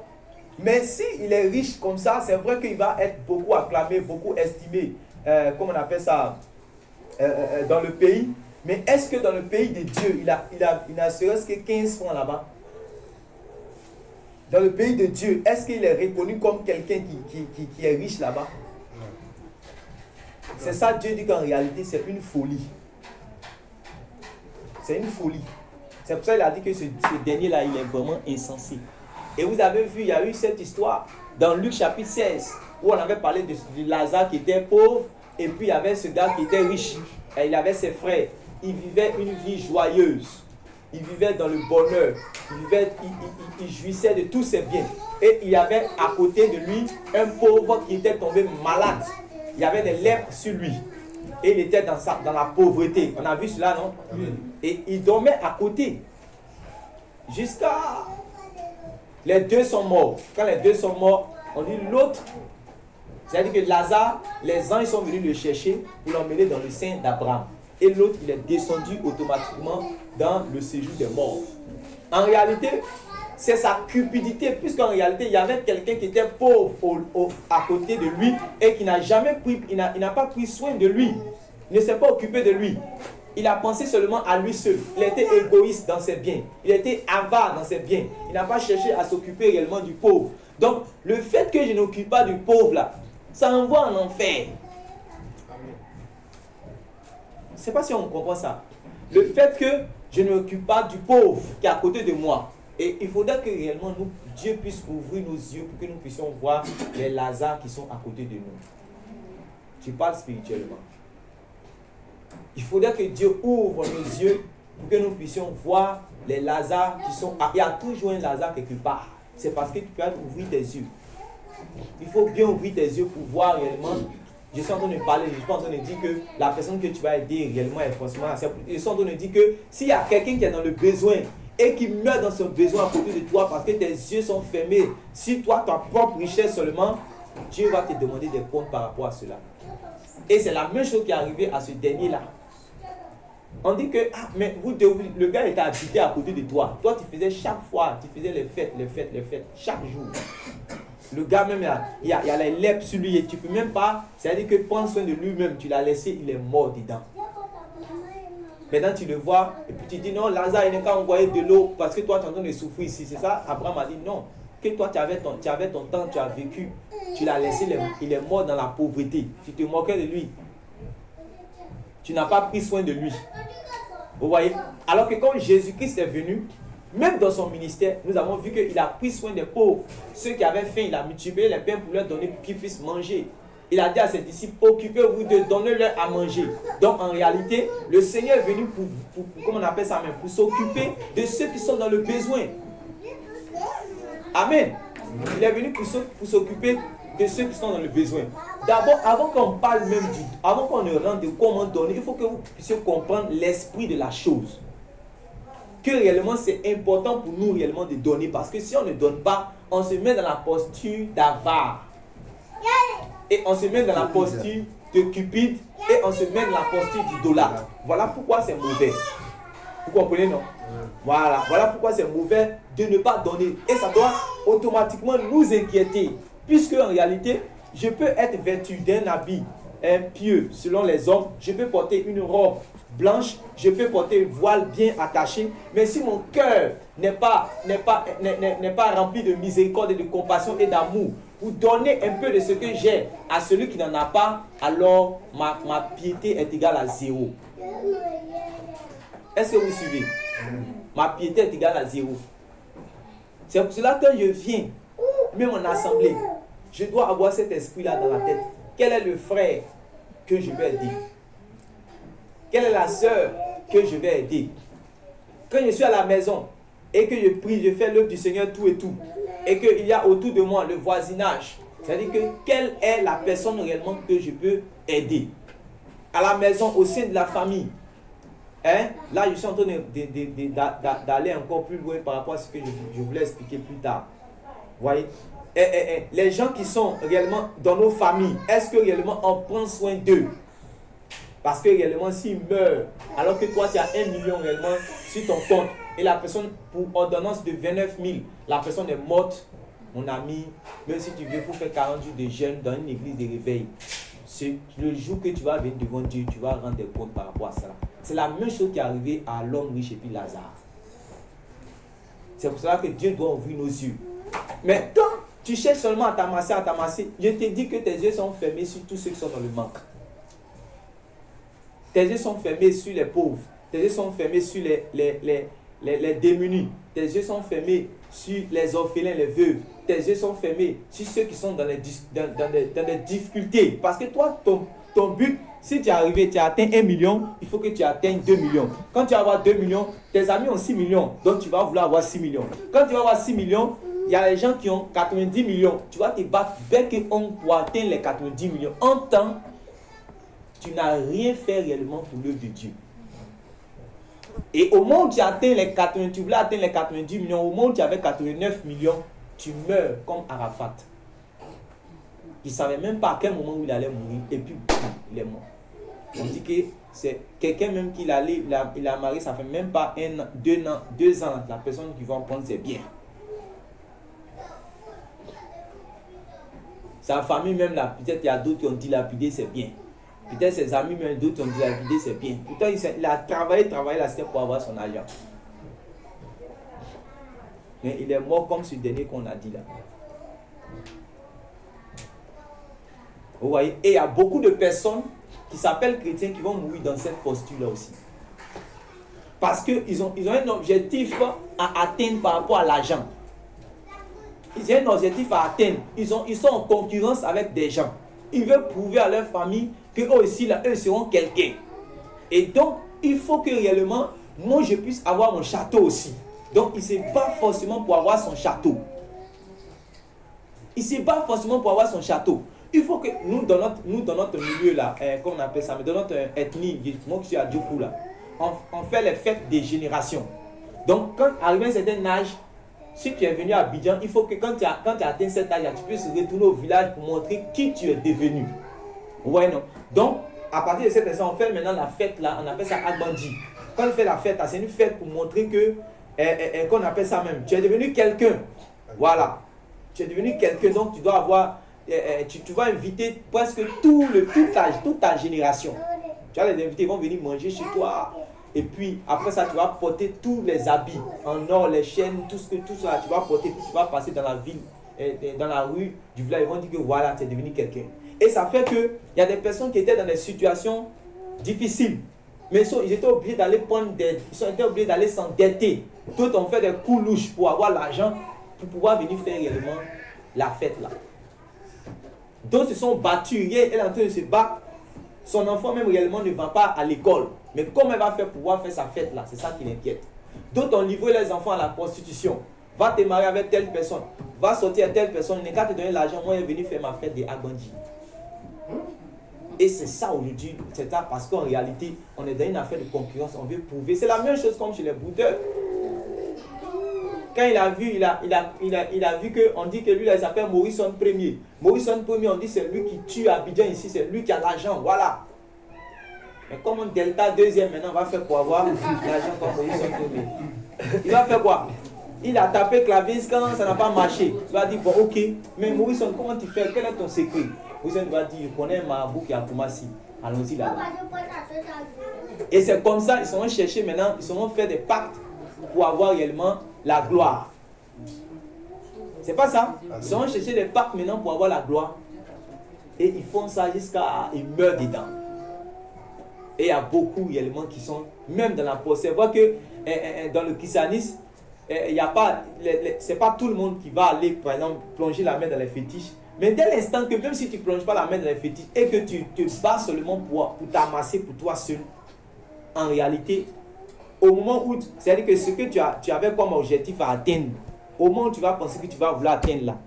Mais s'il est riche comme ça, c'est vrai qu'il va être beaucoup acclamé, beaucoup estimé, comme on appelle ça, dans le pays. Mais est-ce que dans le pays de Dieu, il n'a serait-ce que 15 francs là-bas? Dans le pays de Dieu, est-ce qu'il est reconnu comme quelqu'un qui est riche là-bas? C'est ça, Dieu dit qu'en réalité, c'est une folie. C'est une folie. C'est pour ça qu'il a dit que ce dernier-là, il est vraiment insensé. Et vous avez vu, il y a eu cette histoire dans Luc chapitre 16, où on avait parlé de Lazare qui était pauvre, et puis il y avait ce gars qui était riche. Et il avait ses frères. Il vivait une vie joyeuse. Il vivait dans le bonheur. Il jouissait de tous ses biens. Et il y avait à côté de lui un pauvre qui était tombé malade. Il y avait des lèpres sur lui. Et il était dans la pauvreté. On a vu cela, non? Et il dormait à côté. Jusqu'à... Les deux sont morts. Quand les deux sont morts, on dit l'autre. C'est-à-dire que Lazare, les anges sont venus le chercher pour l'emmener dans le sein d'Abraham. Et l'autre, il est descendu automatiquement dans le séjour des morts. En réalité, c'est sa cupidité, puisqu'en réalité, il y avait quelqu'un qui était pauvre à côté de lui et qui n'a jamais pris, il n'a pas pris soin de lui. Il ne s'est pas occupé de lui. Il a pensé seulement à lui seul. Il était égoïste dans ses biens. Il était avare dans ses biens. Il n'a pas cherché à s'occuper réellement du pauvre. Donc, le fait que je n'occupe pas du pauvre là, ça envoie en enfer. Je ne sais pas si on comprend ça. Le fait que je ne m'occupe pas du pauvre qui est à côté de moi. Et il faudrait que réellement Dieu puisse ouvrir nos yeux pour que nous puissions voir les Lazare qui sont à côté de nous. Tu parles spirituellement. Il faudrait que Dieu ouvre nos yeux pour que nous puissions voir les Lazare qui sont... Il y a toujours un Lazare quelque part. C'est parce que tu peux ouvrir tes yeux. Il faut bien ouvrir tes yeux pour voir réellement. Je suis en train de parler, je suis en train de dire que la personne que tu vas aider réellement est forcément... Je suis en train de dire que s'il y a quelqu'un qui est dans le besoin et qui meurt dans son besoin à côté de toi parce que tes yeux sont fermés, si toi, ta propre richesse seulement, Dieu va te demander des comptes par rapport à cela. Et c'est la même chose qui est arrivée à ce dernier-là. On dit que, ah, mais le gars était habité à côté de toi. Toi, tu faisais chaque fois, tu faisais les fêtes, chaque jour. Le gars même, il y a les lèpres sur lui et tu ne peux même pas, c'est-à-dire que prendre soin de lui-même, tu l'as laissé, il est mort dedans. Maintenant, tu le vois, et puis tu dis non, Lazare, il n'est qu'à envoyer de l'eau parce que toi, tu es en train de souffrir ici. C'est ça, Abraham a dit non, que toi, tu avais ton temps, tu as vécu, tu l'as laissé, il est mort dans la pauvreté. Tu te moquais de lui. Tu n'as pas pris soin de lui. Vous voyez? Alors que quand Jésus-Christ est venu, même dans son ministère, nous avons vu qu'il a pris soin des pauvres. Ceux qui avaient faim, il a multiplié les pains pour leur donner pour qu'ils puissent manger. Il a dit à ses disciples, occupez-vous de donner-leur à manger. Donc en réalité, le Seigneur est venu pour comment on appelle ça même, pour s'occuper de ceux qui sont dans le besoin. Amen. Il est venu pour s'occuper que ceux qui sont dans le besoin. D'abord, avant qu'on parle même avant qu'on ne rentre de comment donner, il faut que vous puissiez comprendre l'esprit de la chose. Que réellement c'est important pour nous réellement de donner, parce que si on ne donne pas, on se met dans la posture d'avare. Et on se met dans la posture de cupide, et on se met dans la posture d'idolâtre. Voilà pourquoi c'est mauvais. Vous comprenez, non? Voilà pourquoi c'est mauvais de ne pas donner. Et ça doit automatiquement nous inquiéter. Puisque en réalité, je peux être vêtu d'un habit pieux selon les hommes. Je peux porter une robe blanche. Je peux porter un voile bien attaché. Mais si mon cœur n'est pas rempli de miséricorde et de compassion et d'amour, pour donner un peu de ce que j'ai à celui qui n'en a pas, alors ma piété est égale à 0. Est-ce que vous suivez? Ma piété est égale à 0. C'est pour cela que je viens, même en assemblée, je dois avoir cet esprit-là dans la tête. Quel est le frère que je vais aider? Quelle est la sœur que je vais aider? Quand je suis à la maison et que je prie, je fais l'œuvre du Seigneur tout et tout, et qu'il y a autour de moi le voisinage, c'est-à-dire que quelle est la personne réellement que je peux aider? À la maison, au sein de la famille. Là, je suis en train d'aller encore plus loin par rapport à ce que je voulais expliquer plus tard. Vous voyez? Les gens qui sont réellement dans nos familles, est-ce que réellement on prend soin d'eux? Parce que réellement, s'ils meurent, alors que toi, tu as 1 million réellement sur ton compte, et la personne, pour ordonnance de 29 000, la personne est morte, mon ami, même si tu veux, il faut faire 40 jours de jeûne dans une église de réveil. C'est le jour que tu vas venir devant Dieu, tu vas rendre des comptes par rapport à cela. C'est la même chose qui est arrivée à l'homme riche et puis Lazare. C'est pour cela que Dieu doit ouvrir nos yeux. Mais quand tu cherches seulement à t'amasser, je te dis que tes yeux sont fermés sur tous ceux qui sont dans le manque. Tes yeux sont fermés sur les pauvres. Tes yeux sont fermés sur les démunis. Tes yeux sont fermés sur les orphelins, les veuves. Tes yeux sont fermés sur ceux qui sont dans les difficultés. Parce que toi, ton but, si tu es arrivé, tu as atteint 1 million, il faut que tu atteignes 2 millions. Quand tu vas avoir 2 millions, tes amis ont 6 millions. Donc tu vas vouloir avoir 6 millions. Quand tu vas avoir 6 millions, il y a les gens qui ont 90 millions. Tu vas te battre bec et ongle pour atteindre les 90 millions. En temps, tu n'as rien fait réellement pour l'œuvre de Dieu. Et au moment où tu atteins les 80, tu voulais atteindre les 90 millions, au moment où tu avais 89 millions, tu meurs comme Arafat. Il ne savait même pas à quel moment où il allait mourir, et puis il est mort. On dit que c'est quelqu'un même qu'il a marié, ça fait même pas 2 ans, la personne qui va en prendre ses biens. Sa famille même, peut-être il y a d'autres qui ont dilapidé ses biens. Peut-être ses amis, même d'autres ont dilapidé ses biens. Pourtant, il a travaillé là, c'était pour avoir son argent. Mais il est mort comme ce dernier qu'on a dit là. Vous voyez? Et il y a beaucoup de personnes qui s'appellent chrétiens qui vont mourir dans cette posture-là aussi. Parce qu'ils ont un objectif à atteindre par rapport à l'argent. Ils ont un objectif à atteindre. Ils sont en concurrence avec des gens. Ils veulent prouver à leur famille qu'eux aussi, là, eux seront quelqu'un. Et donc, il faut que réellement, moi, je puisse avoir mon château aussi. Donc, il ne se bat forcément pour avoir son château. Il ne se bat forcément pour avoir son château. Il faut que nous, dans notre milieu, là, comment on appelle ça, mais dans notre ethnie, moi qui suis à Djokou, là, on fait les fêtes des générations. Donc, quand arrivé à un certain âge, si tu es venu à Abidjan, il faut que quand tu as atteint cet âge, tu puisses retourner au village pour montrer qui tu es devenu. Ouais, non. Donc, à partir de cette instant, on fait maintenant la fête là, on appelle ça Agbandi. Quand on fait la fête, c'est une fête pour montrer que, qu'on appelle ça même, tu es devenu quelqu'un. Voilà. Tu es devenu quelqu'un, donc tu dois avoir, tu vas inviter presque toute ta génération. Tu vas les inviter, ils vont venir manger chez toi. Et puis, après ça, tu vas porter tous les habits en or, les chaînes, tout ça, tu vas porter, puis tu vas passer dans la ville, dans la rue du village, ils vont dire que voilà, tu es devenu quelqu'un. Et ça fait qu'il y a des personnes qui étaient dans des situations difficiles, mais ils étaient obligés d'aller obligés d'aller s'endetter. D'autres ont fait des coups louches pour avoir l'argent, pour pouvoir venir faire réellement la fête là. D'autres se sont battus, elle est en train de se battre. Son enfant même réellement ne va pas à l'école. Mais comment elle va faire pour pouvoir faire sa fête là? C'est ça qui l'inquiète. D'autres ont livré les enfants à la prostitution. Va te marier avec telle personne. Va sortir avec telle personne. Il n'est qu'à te donner l'argent. Moi, je suis venu faire ma fête de Agandi. Et c'est ça aujourd'hui. C'est ça parce qu'en réalité, on est dans une affaire de concurrence. On veut prouver. C'est la même chose comme chez les bouteurs. Quand il a vu, il a vu qu'on dit que lui, là, il s'appelle Morrison Premier. Morrison Premier, on dit c'est lui qui tue Abidjan ici. C'est lui qui a l'argent. Voilà. Mais comme un Delta deuxième maintenant va faire pour avoir l'argent comme Morrison Premier. Il va faire quoi? Il a tapé clavier quand ça n'a pas marché. Il va dire bon ok, mais Morrison, comment tu fais? Quel est ton secret? Morrison va dire je connais un marabout qui a Koumassi. Allons-y là-bas. Et c'est comme ça, ils seront chercher maintenant, ils seront faire des pactes pour avoir réellement la gloire. C'est pas ça? Ils seront chercher des pactes maintenant pour avoir la gloire. Et ils font ça jusqu'à ils meurent dedans. Et il y a beaucoup réellement qui sont, même dans la possession. Vous voyez que dans le christianisme, il n'y a pas, c'est pas tout le monde qui va aller, par exemple, plonger la main dans les fétiches. Mais dès l'instant que même si tu ne plonges pas la main dans les fétiches et que tu te bats seulement pour t'amasser pour toi seul, en réalité, au moment où, c'est-à-dire que ce que tu avais comme objectif à atteindre, au moment où tu vas penser que tu vas vouloir atteindre là,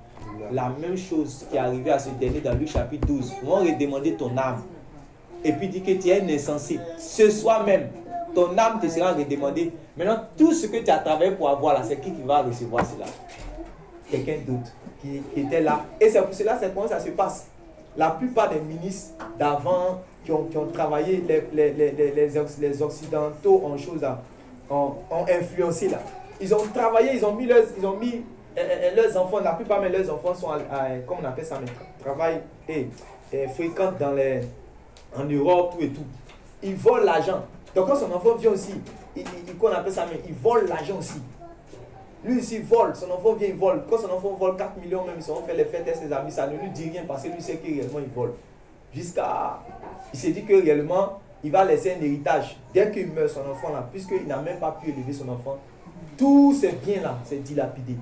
la même chose qui est arrivée à ce dernier dans Luc chapitre 12, on va redemander ton âme. Et puis dit que tu es un insensé. Ce soir même, ton âme te sera redemandée. Maintenant, tout ce que tu as travaillé pour avoir là, c'est qui va recevoir cela? Quelqu'un d'autre qui était là. Et c'est pour cela, c'est comment ça se passe. La plupart des ministres d'avant qui ont travaillé, les Occidentaux en choses, ont influencé là. Ils ont travaillé, ils ont mis leurs enfants, la plupart de leurs enfants sont, comment on appelle ça, travail fréquent en Europe, tout et tout. Ils volent l'argent. Donc quand son enfant vient aussi, qu'on appelle ça, mais il vole l'argent aussi. Lui ici vole, son enfant vient, il vole. Quand son enfant vole 4 millions même, ils ont fait les fêtes à ses amis, ça ne lui dit rien parce que lui sait que réellement il vole. Jusqu'à... Il s'est dit que réellement, il va laisser un héritage. Dès qu'il meurt, son enfant là, puisqu'il n'a même pas pu élever son enfant, tous ces biens-là, c'est dilapidé.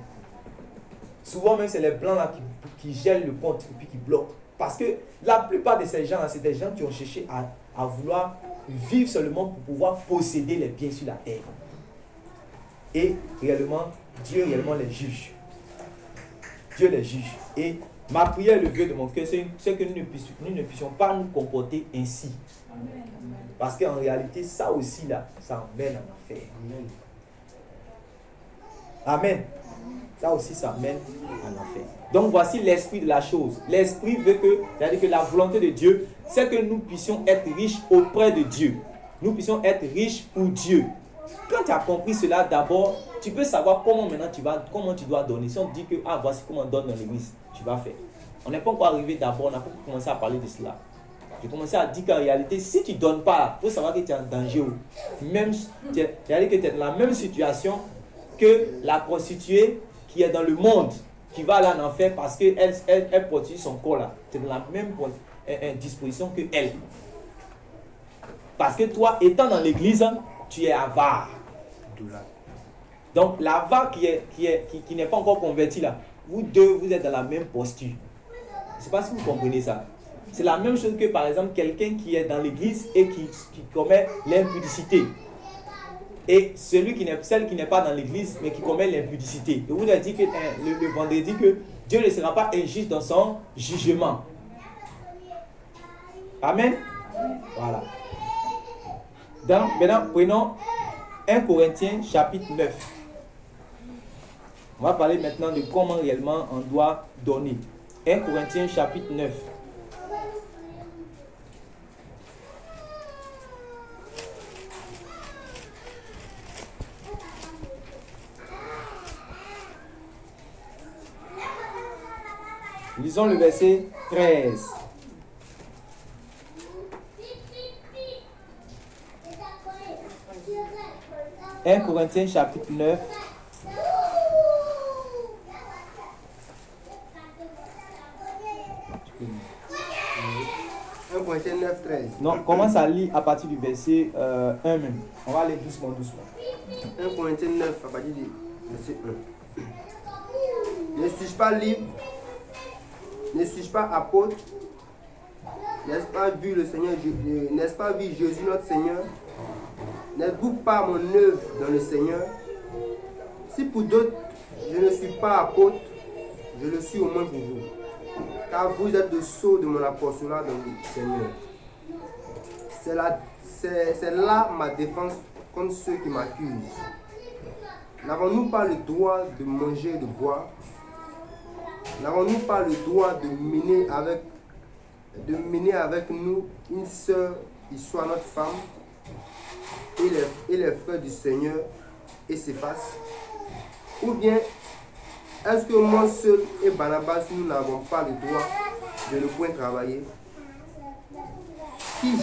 Souvent même, c'est les blancs là qui gèlent le compte et puis qui bloquent. Parce que la plupart de ces gens-là, c'est des gens qui ont cherché à vouloir vivre seulement pour pouvoir posséder les biens sur la terre. Et réellement, Dieu réellement les juge. Dieu les juge. Et ma prière, le vœu de mon cœur, c'est que nous ne puissions pas nous comporter ainsi. Parce qu'en réalité, ça aussi là, ça mène en enfer. Amen. Ça aussi, ça mène en enfer. Donc voici l'esprit de la chose. L'esprit veut que, c'est-à-dire que la volonté de Dieu, c'est que nous puissions être riches auprès de Dieu. Nous puissions être riches pour Dieu. Quand tu as compris cela, d'abord, tu peux savoir comment maintenant comment tu dois donner. Si on te dit que, voici comment on donne dans l'église, tu vas faire. On n'est pas encore arrivé d'abord, on n'a pas commencé à parler de cela. J'ai commencé à dire qu'en réalité, si tu ne donnes pas, il faut savoir que tu es en danger. Même, c'est-à-dire que tu es dans la même situation que la prostituée qui est dans le monde, qui va aller en enfer parce qu'elle produit son corps là. Tu es dans la même disposition que elle. Parce que toi, étant dans l'église, tu es avare. Donc l'avare qui n'est pas encore converti là, vous deux, vous êtes dans la même posture. Je ne sais pas si vous comprenez ça. C'est la même chose que par exemple quelqu'un qui est dans l'église et qui commet l'impudicité. Et celle qui n'est pas dans l'église mais qui commet l'impudicité. Je vous ai dit que le vendredi que Dieu ne sera pas injuste dans son jugement. Amen. Voilà. Donc, maintenant, prenons 1 Corinthiens chapitre 9. On va parler maintenant de comment réellement on doit donner. 1 Corinthiens chapitre 9. Lisons le verset 13. « 1 Corinthiens chapitre 9. » 1 Corinthiens 9, 13. Non, commence à lire à partir du verset 1 même. On va aller doucement, doucement. 1 Corinthiens 9, à partir du verset 1. Ne suis-je pas libre? Ne suis-je pas apôtre? N'est-ce pas vu le Seigneur, n'est-ce pas vu Jésus notre Seigneur? N'êtes-vous pas mon œuvre dans le Seigneur? Si pour d'autres Je ne suis pas apôtre, je le suis au moins pour vous. Car vous êtes le sceau de mon apostolat dans le Seigneur. C'est là ma défense contre ceux qui m'accusent. N'avons-nous pas le droit de manger et de boire? N'avons-nous pas le droit de mener avec nous une sœur qui soit notre femme et les frères du Seigneur et s'effacent? Ou bien, est-ce que moi seul et Barnabas, nous n'avons pas le droit de ne point travailler? Qui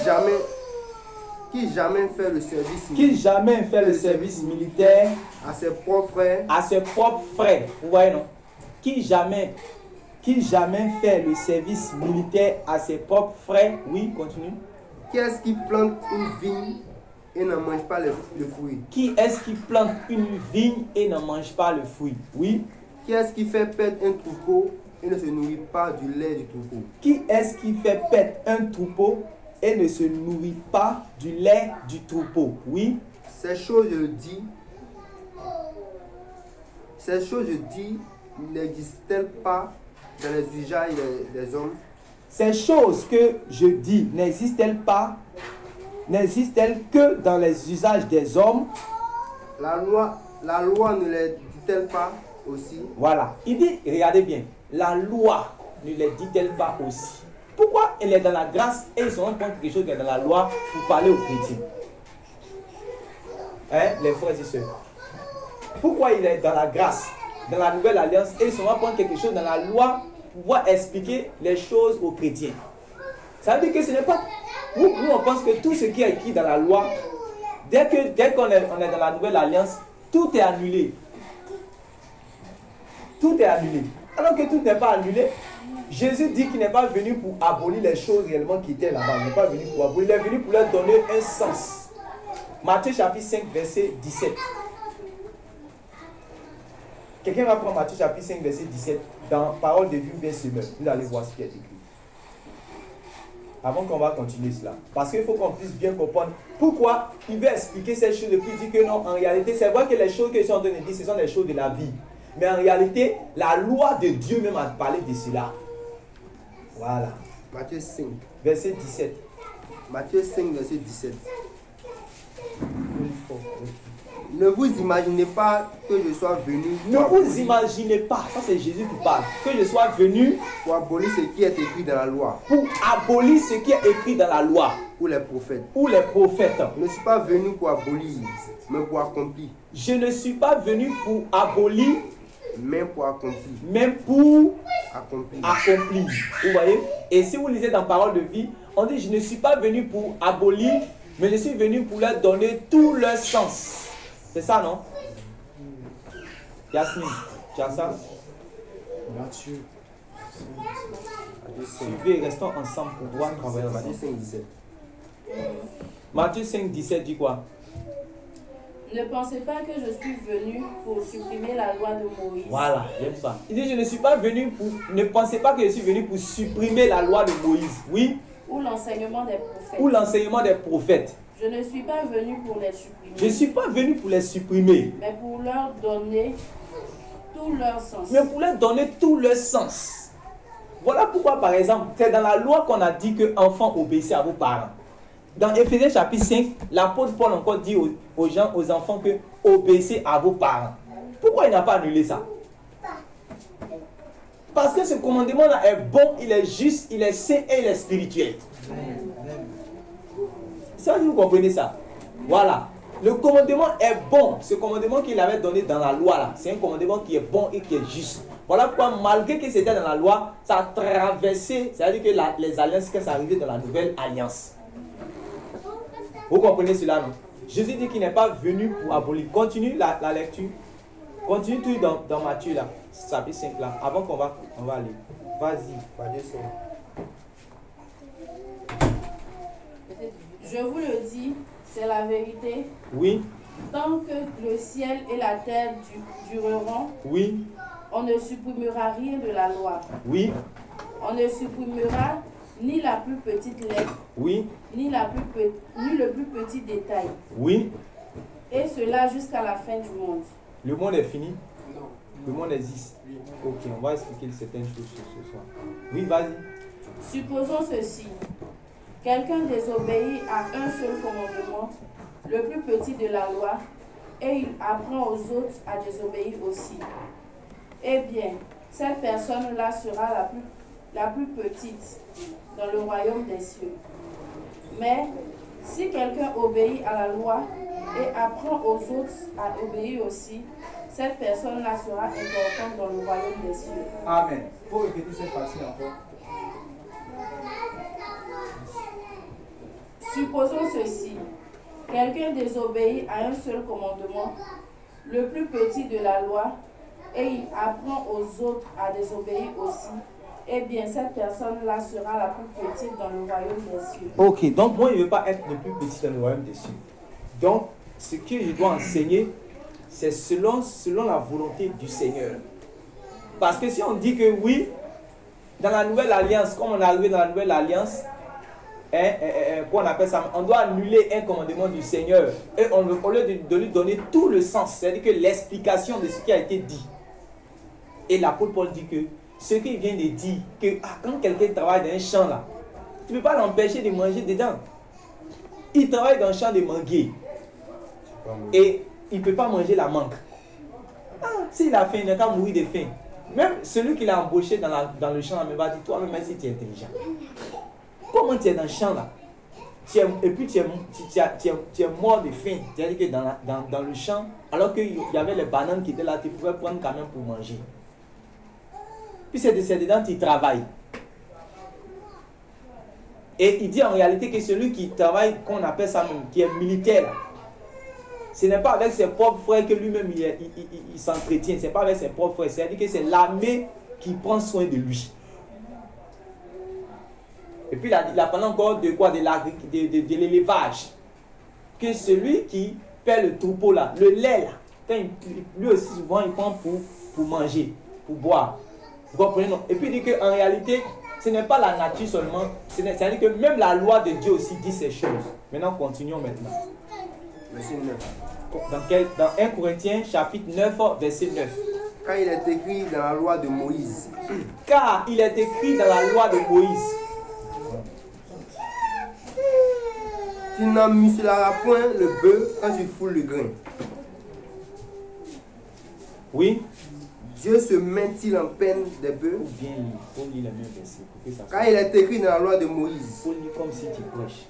jamais fait le service Qui jamais fait le service militaire à ses propres frères? À ses propres frères. Vous voyez, non? Qui jamais fait le service militaire à ses propres frères? Oui, continue. Qui est-ce qui plante une vigne et ne mange pas le fruit? Qui est-ce qui plante une vigne et ne mange pas le fruit? Oui. Qui est-ce qui fait paître un troupeau et ne se nourrit pas du lait du troupeau? Qui est-ce qui fait paître un troupeau et ne se nourrit pas du lait du troupeau? Oui. Ces choses, je dis, n'existent-elles pas dans les usages des hommes? Ces choses que je dis n'existent-elles que dans les usages des hommes? La loi ne les dit-elle pas aussi? Voilà. Il dit, regardez bien, la loi ne les dit-elle pas aussi? Pourquoi elle est dans la grâce et ils se rendent compte quelque chose qui est dans la loi pour parler aux chrétiens? Hein, les frères et sœurs? Pourquoi il est dans la grâce, dans la nouvelle alliance, et ils se rendent compte quelque chose dans la loi pour pouvoir expliquer les choses aux chrétiens? Ça veut dire que ce n'est pas... Nous, on pense que tout ce qui est écrit dans la loi, dès qu'on est dans la nouvelle alliance, tout est annulé. Tout est annulé. Alors que tout n'est pas annulé, Jésus dit qu'il n'est pas venu pour abolir les choses réellement qui étaient là-bas. Il n'est pas venu pour abolir, il est venu pour leur donner un sens. Matthieu chapitre 5, verset 17. Quelqu'un va prendre Matthieu chapitre 5, verset 17. Dans Parole de vie bien semeur. Vous allez voir ce qui est écrit. Avant qu'on va continuer cela. Parce qu'il faut qu'on puisse bien comprendre pourquoi il veut expliquer ces choses et puis il dit que non, en réalité, c'est vrai que les choses que je suis en train de dire, ce sont des choses de la vie. Mais en réalité, la loi de Dieu même a parlé de cela. Voilà. Matthieu 5. Verset 17. Matthieu 5, verset 17. Ne vous imaginez pas que je sois venu. Ne vous imaginez pas, ça c'est Jésus qui parle, que je sois venu pour abolir ce qui est écrit dans la loi. Pour abolir ce qui est écrit dans la loi. Ou les prophètes. Ou les prophètes. Je ne suis pas venu pour abolir, mais pour accomplir. Je ne suis pas venu pour abolir, mais pour accomplir. Mais pour accomplir. Vous voyez? Et si vous lisez dans Parole de vie, on dit je ne suis pas venu pour abolir, mais je suis venu pour leur donner tout leur sens. C'est ça, non? Yasmine, tu as ça? Matthieu. Suivez, restons ensemble pour pouvoir travailler. Matthieu 5, 17. Matthieu 5, 17 dit quoi? Ne pensez pas que je suis venu pour supprimer la loi de Moïse. Voilà, j'aime ça. Il dit je ne suis pas venu pour... Ne pensez pas que je suis venu pour supprimer la loi de Moïse. Oui? Ou l'enseignement des prophètes. Ou l'enseignement des prophètes. Je ne suis pas venu pour les supprimer. Je ne suis pas venu pour les supprimer. Mais pour leur donner tout leur sens. Mais pour leur donner tout leur sens. Voilà pourquoi, par exemple, c'est dans la loi qu'on a dit que enfants obéissez à vos parents. Dans Éphésiens chapitre 5, l'apôtre Paul encore dit aux gens, aux enfants que obéissez à vos parents. Pourquoi il n'a pas annulé ça? Parce que ce commandement-là est bon, il est juste, il est saint et il est spirituel. Ça, vous comprenez ça? Voilà. Le commandement est bon. Ce commandement qu'il avait donné dans la loi, là, c'est un commandement qui est bon et qui est juste. Voilà pourquoi, malgré que c'était dans la loi, ça a traversé, c'est-à-dire que les alliances, que ça arrivait dans la nouvelle alliance. Vous comprenez cela, non? Jésus dit qu'il n'est pas venu pour abolir. Continue la lecture. Continue tout dans Matthieu, là, chapitre 5, là, avant qu'on va aller. Vas-y, Matthieu 5. Je vous le dis, c'est la vérité. Oui. Tant que le ciel et la terre dureront, oui. On ne supprimera rien de la loi. Oui. On ne supprimera ni la plus petite lettre, oui. ni le plus petit détail. Oui. Et cela jusqu'à la fin du monde. Le monde est fini? Le monde existe. Ok, on va expliquer certaines choses ce soir. Oui, vas-y. Supposons ceci. Quelqu'un désobéit à un seul commandement, le plus petit de la loi, et il apprend aux autres à désobéir aussi. Eh bien, cette personne-là sera la plus petite dans le royaume des cieux. Mais si quelqu'un obéit à la loi et apprend aux autres à obéir aussi, cette personne-là sera importante dans le royaume des cieux. Amen. Il faut répéter cette partie encore. Supposons ceci. Quelqu'un désobéit à un seul commandement, le plus petit de la loi, et il apprend aux autres à désobéir aussi. Eh bien, cette personne-là sera la plus petite dans le royaume des cieux. Ok, donc moi, je ne veux pas être le plus petit dans le royaume des cieux. Donc, ce que je dois enseigner, c'est selon la volonté du Seigneur. Parce que si on dit que oui, dans la nouvelle alliance, comme on a loué dans la nouvelle alliance, quoi on appelle ça, on doit annuler un commandement du Seigneur. Et au lieu de lui donner tout le sens, c'est-à-dire que l'explication de ce qui a été dit. Et l'apôtre Paul dit que ce qu'il vient de dire, que quand quelqu'un travaille dans un champ là, tu ne peux pas l'empêcher de manger dedans. Il travaille dans un champ de manguier. Et il ne peut pas manger la mangue. S'il a faim, il n'a qu'à mourir de faim. Même celui qui l'a embauché dans le champ, il va dire, toi-même, si tu es intelligent. Comment tu es dans le champ là? Et puis tu es mort de faim. C'est-à-dire que dans le champ, alors qu'il y avait les bananes qui étaient là, tu pouvais prendre quand même pour manger. Puis c'est dedans que tu travailles. Et il dit en réalité que celui qui travaille, qu'on appelle ça même, qui est militaire là, ce n'est pas avec ses propres frères que lui-même il s'entretient. Ce n'est pas avec ses propres frères. C'est-à-dire que c'est l'armée qui prend soin de lui. Et puis il a parlé encore de quoi? De l'élevage. Que celui qui paie le troupeau là, le lait là, lui aussi souvent il prend pour manger, pour boire. Vous comprenez, non? Et puis il dit qu'en réalité, ce n'est pas la nature seulement. C'est-à-dire que même la loi de Dieu aussi dit ces choses. Maintenant, continuons maintenant. Verset 9. Dans 1 Corinthiens chapitre 9, verset 9. Car il est écrit dans la loi de Moïse. Car il est écrit dans la loi de Moïse. Tu n'amuseras point le bœuf quand tu foules le grain. Oui. Dieu se met-il en peine des bœufs? Ou bien lire. Faut lire le même verset pour que ça soit. Car il est écrit dans la loi de Moïse. Faut lire comme si tu prêches.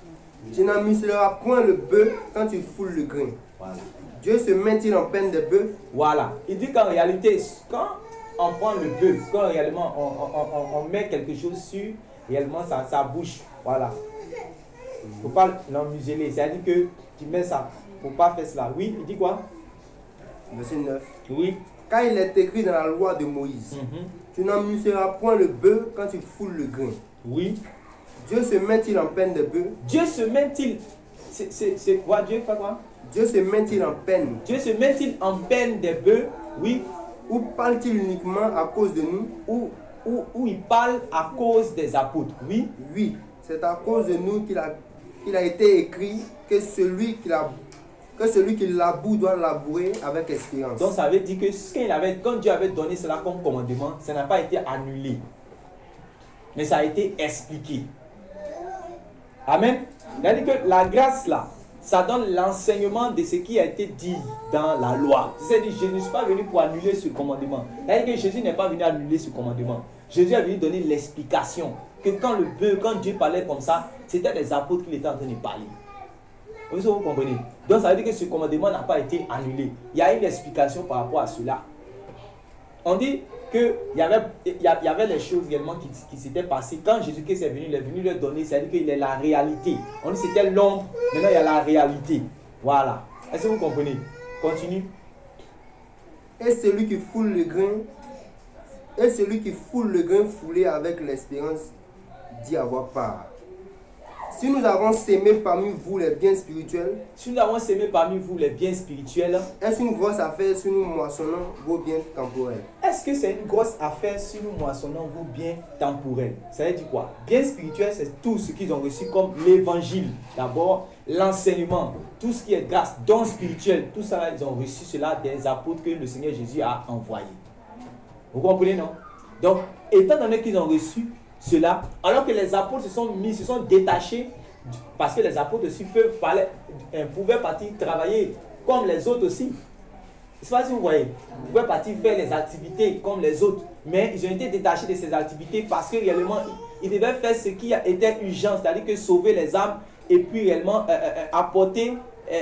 Tu n'amuseras point le bœuf quand tu foules le grain. Voilà. Dieu se met-il en peine des bœufs? Voilà. Il dit qu'en réalité, quand on prend le bœuf, quand réellement on met quelque chose sur, réellement ça bouge. Voilà. Il ne faut pas l'emmuseler. C'est-à-dire que tu mets ça. Il ne faut pas faire cela. Oui, il dit quoi? Verset 9. Oui. Car il est écrit dans la loi de Moïse. Tu n'amuseras point le bœuf quand tu foules le grain. Oui. Dieu se met-il en peine des bœufs? Dieu se met-il. C'est quoi? Dieu fait quoi? Dieu se met-il en peine? Dieu se met-il en peine des bœufs? Oui. Ou parle-t-il uniquement à cause de nous? Ou il parle à cause des apôtres? Oui. Oui. C'est à cause de nous qu'il a été écrit que celui qui laboure doit labourer avec espérance. Donc ça veut dire que quand Dieu avait donné cela comme commandement, ça n'a pas été annulé. Mais ça a été expliqué. Amen. C'est-à-dire que la grâce là, ça donne l'enseignement de ce qui a été dit dans la loi. C'est-à-dire que je ne suis pas venu pour annuler ce commandement. C'est-à-dire que Jésus n'est pas venu annuler ce commandement. Jésus est venu donner l'explication. Que quand Dieu parlait comme ça, c'était les apôtres qui étaient en train de parler. Vous comprenez? Donc ça veut dire que ce commandement n'a pas été annulé. Il y a une explication par rapport à cela. On dit qu'il y avait les choses réellement qui s'étaient passées. Quand Jésus-Christ est venu, il est venu leur donner, c'est-à-dire qu'il est la réalité. On dit que c'était l'ombre, maintenant il y a la réalité. Voilà. Est-ce que vous comprenez? Continue. Et celui qui foule le grain foulé avec l'espérance d'y avoir part. Si nous avons sémé parmi vous les biens spirituels, est-ce une grosse affaire si nous moissonnons vos biens temporels? Est-ce que c'est une grosse affaire si nous moissonnons vos biens temporels? Ça veut dire quoi? Bien spirituel, c'est tout ce qu'ils ont reçu comme l'évangile. D'abord, l'enseignement, tout ce qui est grâce, don spirituel, tout ça, ils ont reçu cela des apôtres que le Seigneur Jésus a envoyés. Vous comprenez, non? Donc, étant donné qu'ils ont reçu cela, alors que les apôtres se sont détachés, parce que les apôtres aussi pouvaient partir travailler comme les autres aussi. Je ne sais pas si vous voyez. Ils pouvaient partir faire les activités comme les autres, mais ils ont été détachés de ces activités parce que réellement, ils devaient faire ce qui était urgent, c'est-à-dire que sauver les âmes et puis réellement apporter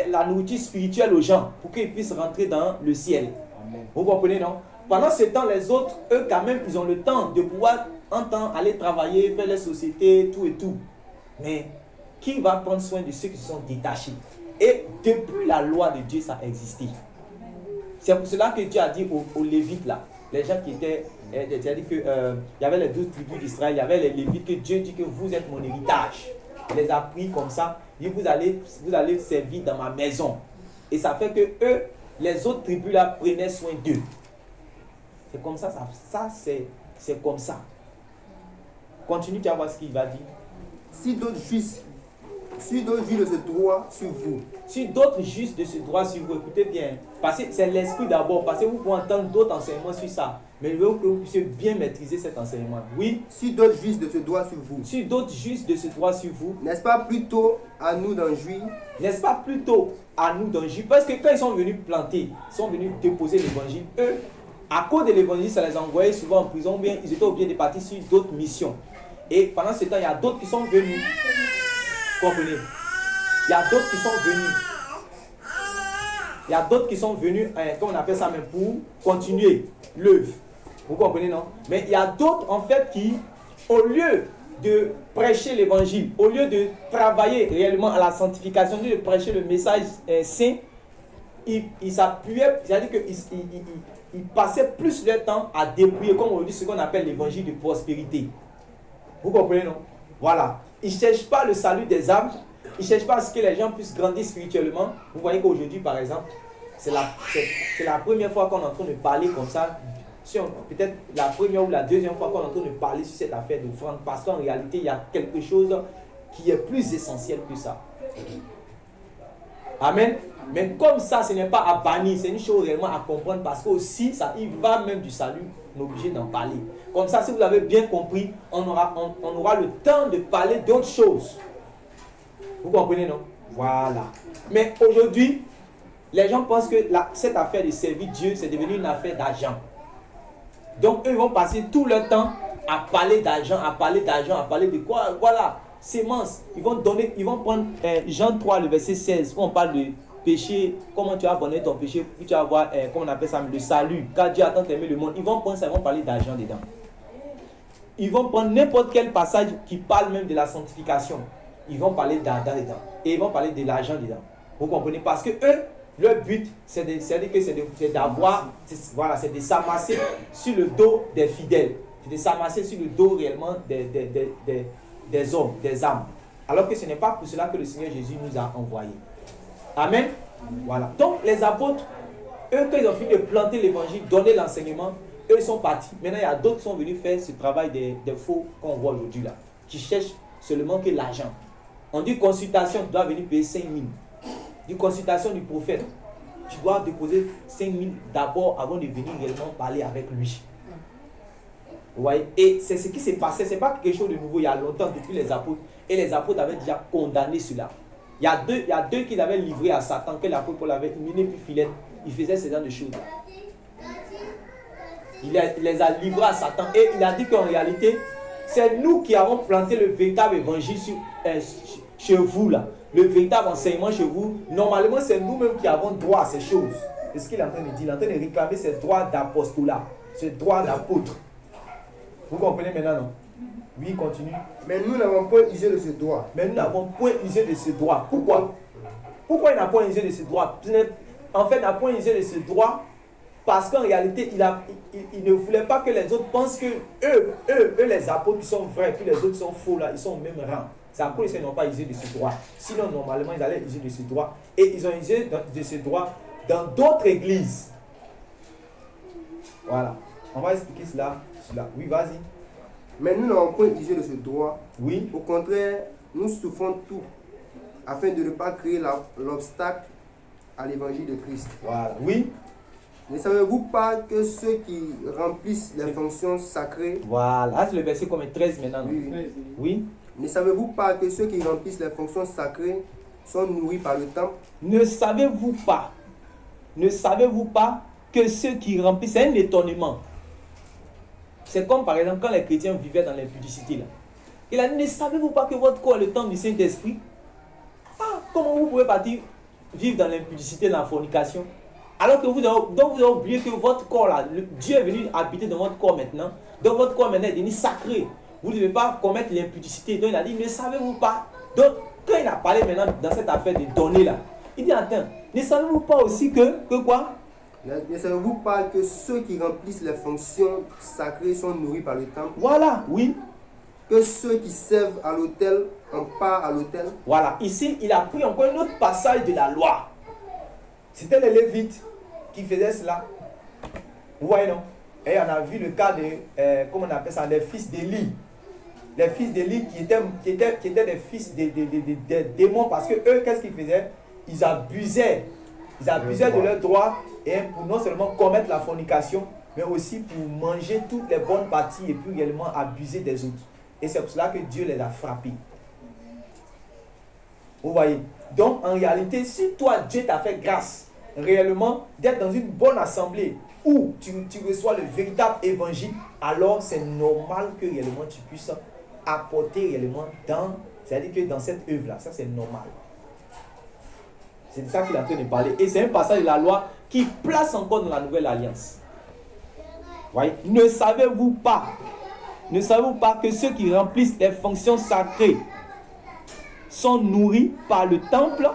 la nourriture spirituelle aux gens pour qu'ils puissent rentrer dans le ciel. Amen. Vous comprenez, non? Pendant ce temps, les autres, eux quand même, ils ont le temps de pouvoir aller travailler, faire les sociétés, tout et tout. Mais qui va prendre soin de ceux qui se sont détachés? Et depuis la loi de Dieu, ça a existé. C'est pour cela que Dieu a dit aux Lévites là, les gens qui étaient, c'est-à-dire que il y avait les 12 tribus d'Israël, il y avait les Lévites, que Dieu dit que vous êtes mon héritage. Il les a pris comme ça, il dit vous allez servir dans ma maison. Et ça fait que eux, les autres tribus là, prenaient soin d'eux. C'est comme ça, c'est comme ça. Continue, tu vas voir ce qu'il va dire. Si d'autres jouissent de ce droit sur vous. Si d'autres jouissent de ce droit sur vous, écoutez bien. Parce que c'est l'esprit d'abord. Parce que vous pouvez entendre d'autres enseignements sur ça. Mais je veux que vous puissiez bien maîtriser cet enseignement. Oui. Si d'autres jouissent de ce droit sur vous. Si d'autres jouissent de ce droit sur vous. N'est-ce pas plutôt à nous d'en jouir? N'est-ce pas plutôt à nous d'en jouir? Parce que quand ils sont venus planter, ils sont venus déposer l'évangile, eux, à cause de l'évangile, ça les envoyait souvent en prison, bien ils étaient obligés de partir sur d'autres missions. Et pendant ce temps, il y a d'autres qui sont venus. Comprenez? Il y a d'autres qui sont venus. Il y a d'autres qui sont venus, comme on appelle ça même, pour continuer l'œuvre. Vous comprenez, non? Mais il y a d'autres, en fait, qui, au lieu de prêcher l'évangile, au lieu de travailler réellement à la sanctification, au lieu de prêcher le message saint, ils s'appuyaient, c'est-à-dire qu'ils passaient plus leur temps à dépouiller, comme on dit, ce qu'on appelle l'évangile de prospérité. Vous comprenez, non? Voilà. Ils ne cherchent pas le salut des âmes. Ils ne cherchent pas à ce que les gens puissent grandir spirituellement. Vous voyez qu'aujourd'hui, par exemple, c'est la première fois qu'on est en train de parler comme ça. Peut-être la première ou la deuxième fois qu'on est en train de parler sur cette affaire d'offrande. Parce qu'en réalité, il y a quelque chose qui est plus essentiel que ça. Amen. Mais comme ça, ce n'est pas à bannir. C'est une chose réellement à comprendre. Parce que aussi, ça y va même du salut. On est obligé d'en parler. Comme ça, si vous avez bien compris, on aura le temps de parler d'autres choses. Vous comprenez, non? Voilà. Mais aujourd'hui, les gens pensent que cette affaire de servir Dieu, c'est devenu une affaire d'argent. Donc, eux vont passer tout leur temps à parler d'argent, à parler de quoi? Voilà, sémence. Ils vont prendre Jean 3, le verset 16, où on parle de péché, comment tu as abandonné ton péché, puis tu vas voir, comment on appelle ça, le salut, car Dieu a tant aimé le monde. Ils vont prendre ça, ils vont parler d'argent dedans. Ils vont prendre n'importe quel passage qui parle même de la sanctification. Ils vont parler d'argent dedans. Et ils vont parler de l'argent dedans. Vous comprenez? Parce que eux, leur but, c'est de s'amasser sur le dos des fidèles. C'est de s'amasser sur le dos réellement des hommes, des âmes. Alors que ce n'est pas pour cela que le Seigneur Jésus nous a envoyés. Amen. Voilà. Donc les apôtres, eux, quand ils ont fini de planter l'évangile, donner l'enseignement, eux, ils sont partis. Maintenant, il y a d'autres qui sont venus faire ce travail des faux qu'on voit aujourd'hui là, qui cherchent seulement que l'argent. On dit consultation, tu dois venir payer 5 000. Du consultation du prophète, tu dois déposer 5 000 d'abord avant de venir réellement parler avec lui. Vous voyez? Et c'est ce qui s'est passé. Ce n'est pas quelque chose de nouveau il y a longtemps depuis les apôtres. Et les apôtres avaient déjà condamné cela. Il y a deux qui l'avaient livré à Satan, que l'apôtre Paul avait miné puis filet. Il faisait ce genre de choses. Il les a livrés à Satan. Et il a dit qu'en réalité, c'est nous qui avons planté le véritable évangile chez vous là. Le véritable enseignement chez vous. Normalement, c'est nous-mêmes qui avons droit à ces choses. C'est ce qu'il est en train de dire. Il est en train de réclamer ce droit d'apostolat, ce droit d'apôtre. Vous comprenez maintenant, non? Oui, continue. Mais nous n'avons point usé de ce droit. Mais nous n'avons point usé de ce droit. Pourquoi? Pourquoi il n'a point usé de ce droit? En fait, il n'a point usé de ce droit parce qu'en réalité, il ne voulait pas que les autres pensent que eux, les apôtres qui sont vrais, puis les autres qui sont faux, là, ils sont au même rang. C'est à cause qu'ils n'ont pas usé de ce droit. Sinon, normalement, ils allaient user de ce droit. Et ils ont usé de ce droit dans d'autres églises. Voilà. On va expliquer cela. Oui, vas-y. Mais nous n'avons point usé de ce droit. Oui. Au contraire, nous souffrons tout afin de ne pas créer l'obstacle à l'évangile de Christ. Voilà. Oui. Ne savez-vous pas que ceux qui remplissent les fonctions sacrées, Voilà, c'est le verset comme 13 maintenant. Non? oui, Oui. ne savez-vous pas que ceux qui remplissent les fonctions sacrées sont nourris par le temple? Ne savez-vous pas que ceux qui remplissent, c'est un étonnement. C'est comme par exemple quand les chrétiens vivaient dans l'impudicité là. Il a dit, ne savez-vous pas que votre corps est le temple du Saint-Esprit? Ah, comment vous pouvez partir vivre dans l'impudicité, dans la fornication? Alors que vous avez oublié que votre corps là, Dieu est venu habiter dans votre corps maintenant. Donc votre corps maintenant est devenu sacré. Vous ne devez pas commettre l'impudicité. Donc il a dit, ne savez-vous pas? Donc quand il a parlé maintenant dans cette affaire de données là, il dit, attends, ne savez-vous pas aussi que quoi? Ne savez-vous pas que ceux qui remplissent les fonctions sacrées sont nourris par le temple? Voilà, oui. Que ceux qui servent à l'autel ont part à l'autel? Voilà, ici il a pris encore un autre passage de la loi. C'était les Lévites qui faisaient cela. Vous voyez, non? Et on a vu le cas de, comment on appelle ça, des fils d'Élie. Les fils d'Élie qui étaient des fils des démons parce que eux, qu'est-ce qu'ils faisaient? Ils abusaient de leurs droits et pour non seulement commettre la fornication, mais aussi pour manger toutes les bonnes parties et puis également abuser des autres. Et c'est pour cela que Dieu les a frappés. Vous voyez? Donc en réalité, si toi, Dieu t'a fait grâce réellement d'être dans une bonne assemblée où tu reçois le véritable évangile, alors c'est normal que réellement tu puisses apporter réellement c'est-à-dire que dans cette œuvre-là, ça c'est normal. C'est de ça qu'il est en train de parler. Et c'est un passage de la loi qui place encore dans la nouvelle alliance. Voyez? Ne savez-vous pas que ceux qui remplissent les fonctions sacrées sont nourris par le temple,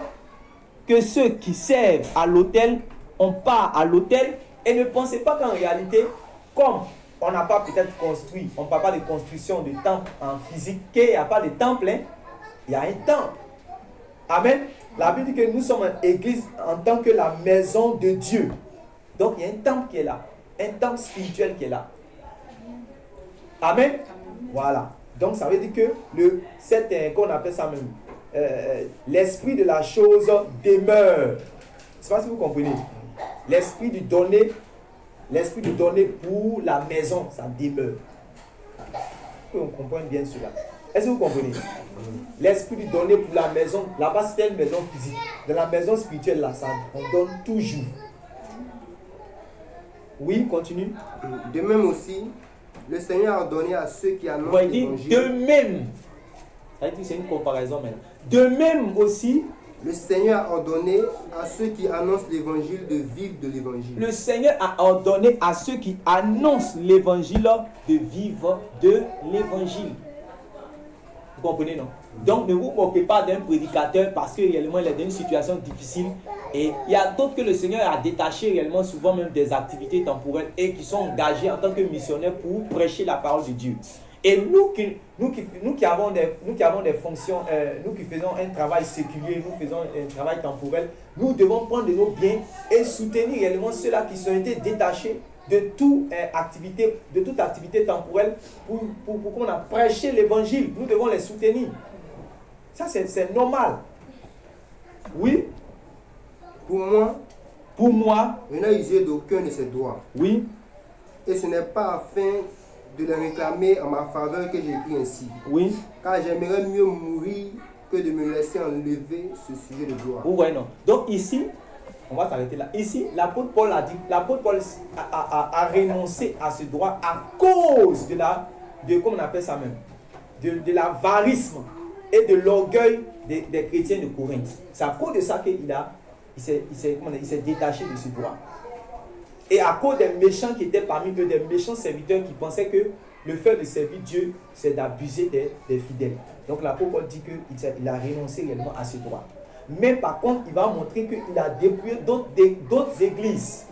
que ceux qui servent à l'autel ont part à l'autel? Et ne pensez pas qu'en réalité, comme on n'a pas peut-être construit, on ne parle pas de construction de temple en physique, qu'il n'y a pas de temple, hein? Il y a un temple. Amen. La Bible dit que nous sommes une église en tant que la maison de Dieu. Donc il y a un temple qui est là, un temple spirituel qui est là. Amen. Voilà. Donc ça veut dire que qu'on appelle ça même, l'esprit de la chose demeure. Je ne sais pas si vous comprenez. L'esprit du donner pour la maison, ça demeure. On comprend bien cela. Est-ce que vous comprenez? L'esprit du donner pour la maison, là-bas c'était une maison physique. Dans la maison spirituelle, là, ça, on donne toujours. Oui, continue. De même aussi, le Seigneur a donné à ceux qui annoncent l'évangile. De même, c'est une comparaison maintenant. De même aussi, le Seigneur a ordonné à ceux qui annoncent l'évangile de vivre de l'évangile. Le Seigneur a ordonné à ceux qui annoncent l'évangile de vivre de l'évangile. Vous comprenez, non? Donc ne vous moquez pas d'un prédicateur parce que réellement il est dans une situation difficile. Et il y a d'autres que le Seigneur a détaché réellement souvent même des activités temporelles et qui sont engagés en tant que missionnaires pour prêcher la parole de Dieu. Et nous qui avons des fonctions, nous qui faisons un travail séculier, nous faisons un travail temporel, nous devons prendre de nos biens et soutenir réellement ceux-là qui ont été détachés de toute activité temporelle pour qu'on a prêché l'évangile. Nous devons les soutenir. Ça, c'est normal. Oui. Pour moi, je n'ai usé d'aucun de ses droits. Oui. Et ce n'est pas afin de les réclamer en ma faveur que j'écris ainsi. Oui. Car j'aimerais mieux mourir que de me laisser enlever ce sujet de gloire. Vous voyez, non? Donc ici, on va s'arrêter là. Ici, l'apôtre Paul a dit, l'apôtre Paul a renoncé à ce droit à cause comment on appelle ça même, de l'avarisme et de l'orgueil des chrétiens de Corinthe. C'est à cause de ça qu'il s'est détaché de ce droit. Et à cause des méchants qui étaient parmi eux, des méchants serviteurs qui pensaient que le fait de servir Dieu, c'est d'abuser des fidèles. Donc l'apôtre Paul dit qu'il a renoncé réellement à ce droit. Mais par contre, il va montrer qu'il a dépouillé d'autres églises.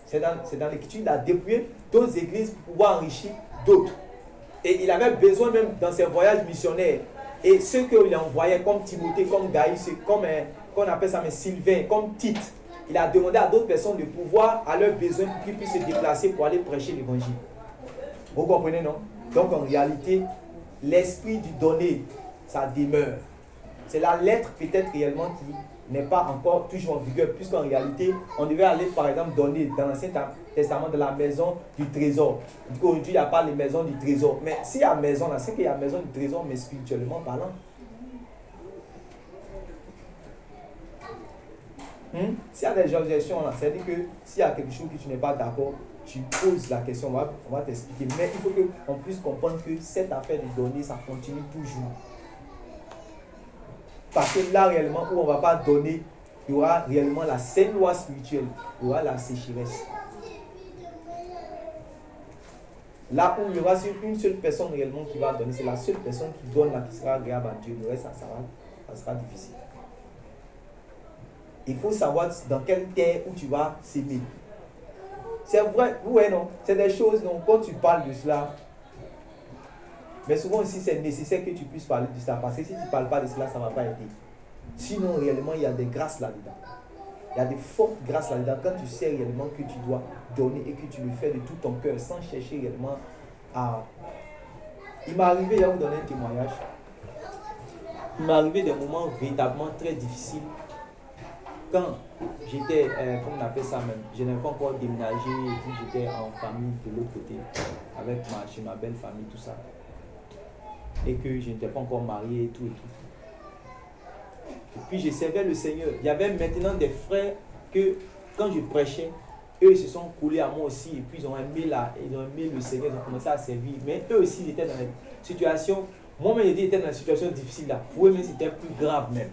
C'est dans l'écriture, il a dépouillé d'autres églises pour pouvoir enrichir d'autres. Et il avait besoin même dans ses voyages missionnaires. Et ceux qu'il envoyait comme Timothée, comme Gaius, comme qu'on appelle ça, mais Sylvain, comme Tite, il a demandé à d'autres personnes de pouvoir, à leurs besoins, pour qu'ils puissent se déplacer pour aller prêcher l'évangile. Vous comprenez, non? Donc en réalité, l'esprit du donner, ça demeure. C'est la lettre peut-être réellement n'est pas encore toujours en vigueur, puisqu'en réalité, on devait aller par exemple donner dans l'Ancien Testament de la maison du trésor. Aujourd'hui, il n'y a pas les maisons du trésor. Mais s'il y a maison là, c'est qu'il y a maison du trésor, mais spirituellement parlant. S'il y a des objections là, c'est-à-dire que s'il y a quelque chose que tu n'es pas d'accord, tu poses la question, on va t'expliquer. Mais il faut qu'on puisse comprendre que cette affaire de donner, ça continue toujours. Parce que là, réellement, où on ne va pas donner, il y aura réellement la saine loi spirituelle, il y aura la sécheresse. Là où il y aura une seule personne réellement qui va donner, c'est la seule personne qui donne là, qui sera agréable à Dieu. Le reste, ça sera difficile. Il faut savoir dans quelle terre où tu vas s'aimer. C'est vrai, ouais, non. C'est des choses, donc quand tu parles de cela, mais souvent aussi c'est nécessaire que tu puisses parler de cela, parce que si tu ne parles pas de cela, ça ne va pas aider. Sinon, réellement, il y a des grâces là-dedans. Il y a des fortes grâces là-dedans quand tu sais réellement que tu dois donner et que tu le fais de tout ton cœur sans chercher réellement à... Il m'est arrivé, là, vous donner un témoignage. Il m'est arrivé des moments véritablement très difficiles. Quand j'étais, comment on appelle ça même, je n'avais pas encore déménagé et puis j'étais en famille de l'autre côté, avec chez ma belle famille, tout ça. Et que je n'étais pas encore marié et tout et tout. Et puis je servais le Seigneur. Il y avait maintenant des frères que quand je prêchais, eux ils se sont collés à moi aussi et puis ils ont aimé le Seigneur, ils ont commencé à servir. Mais eux aussi ils étaient dans une situation, moi-même j'étais dans une situation difficile là. Pour eux même c'était plus grave même.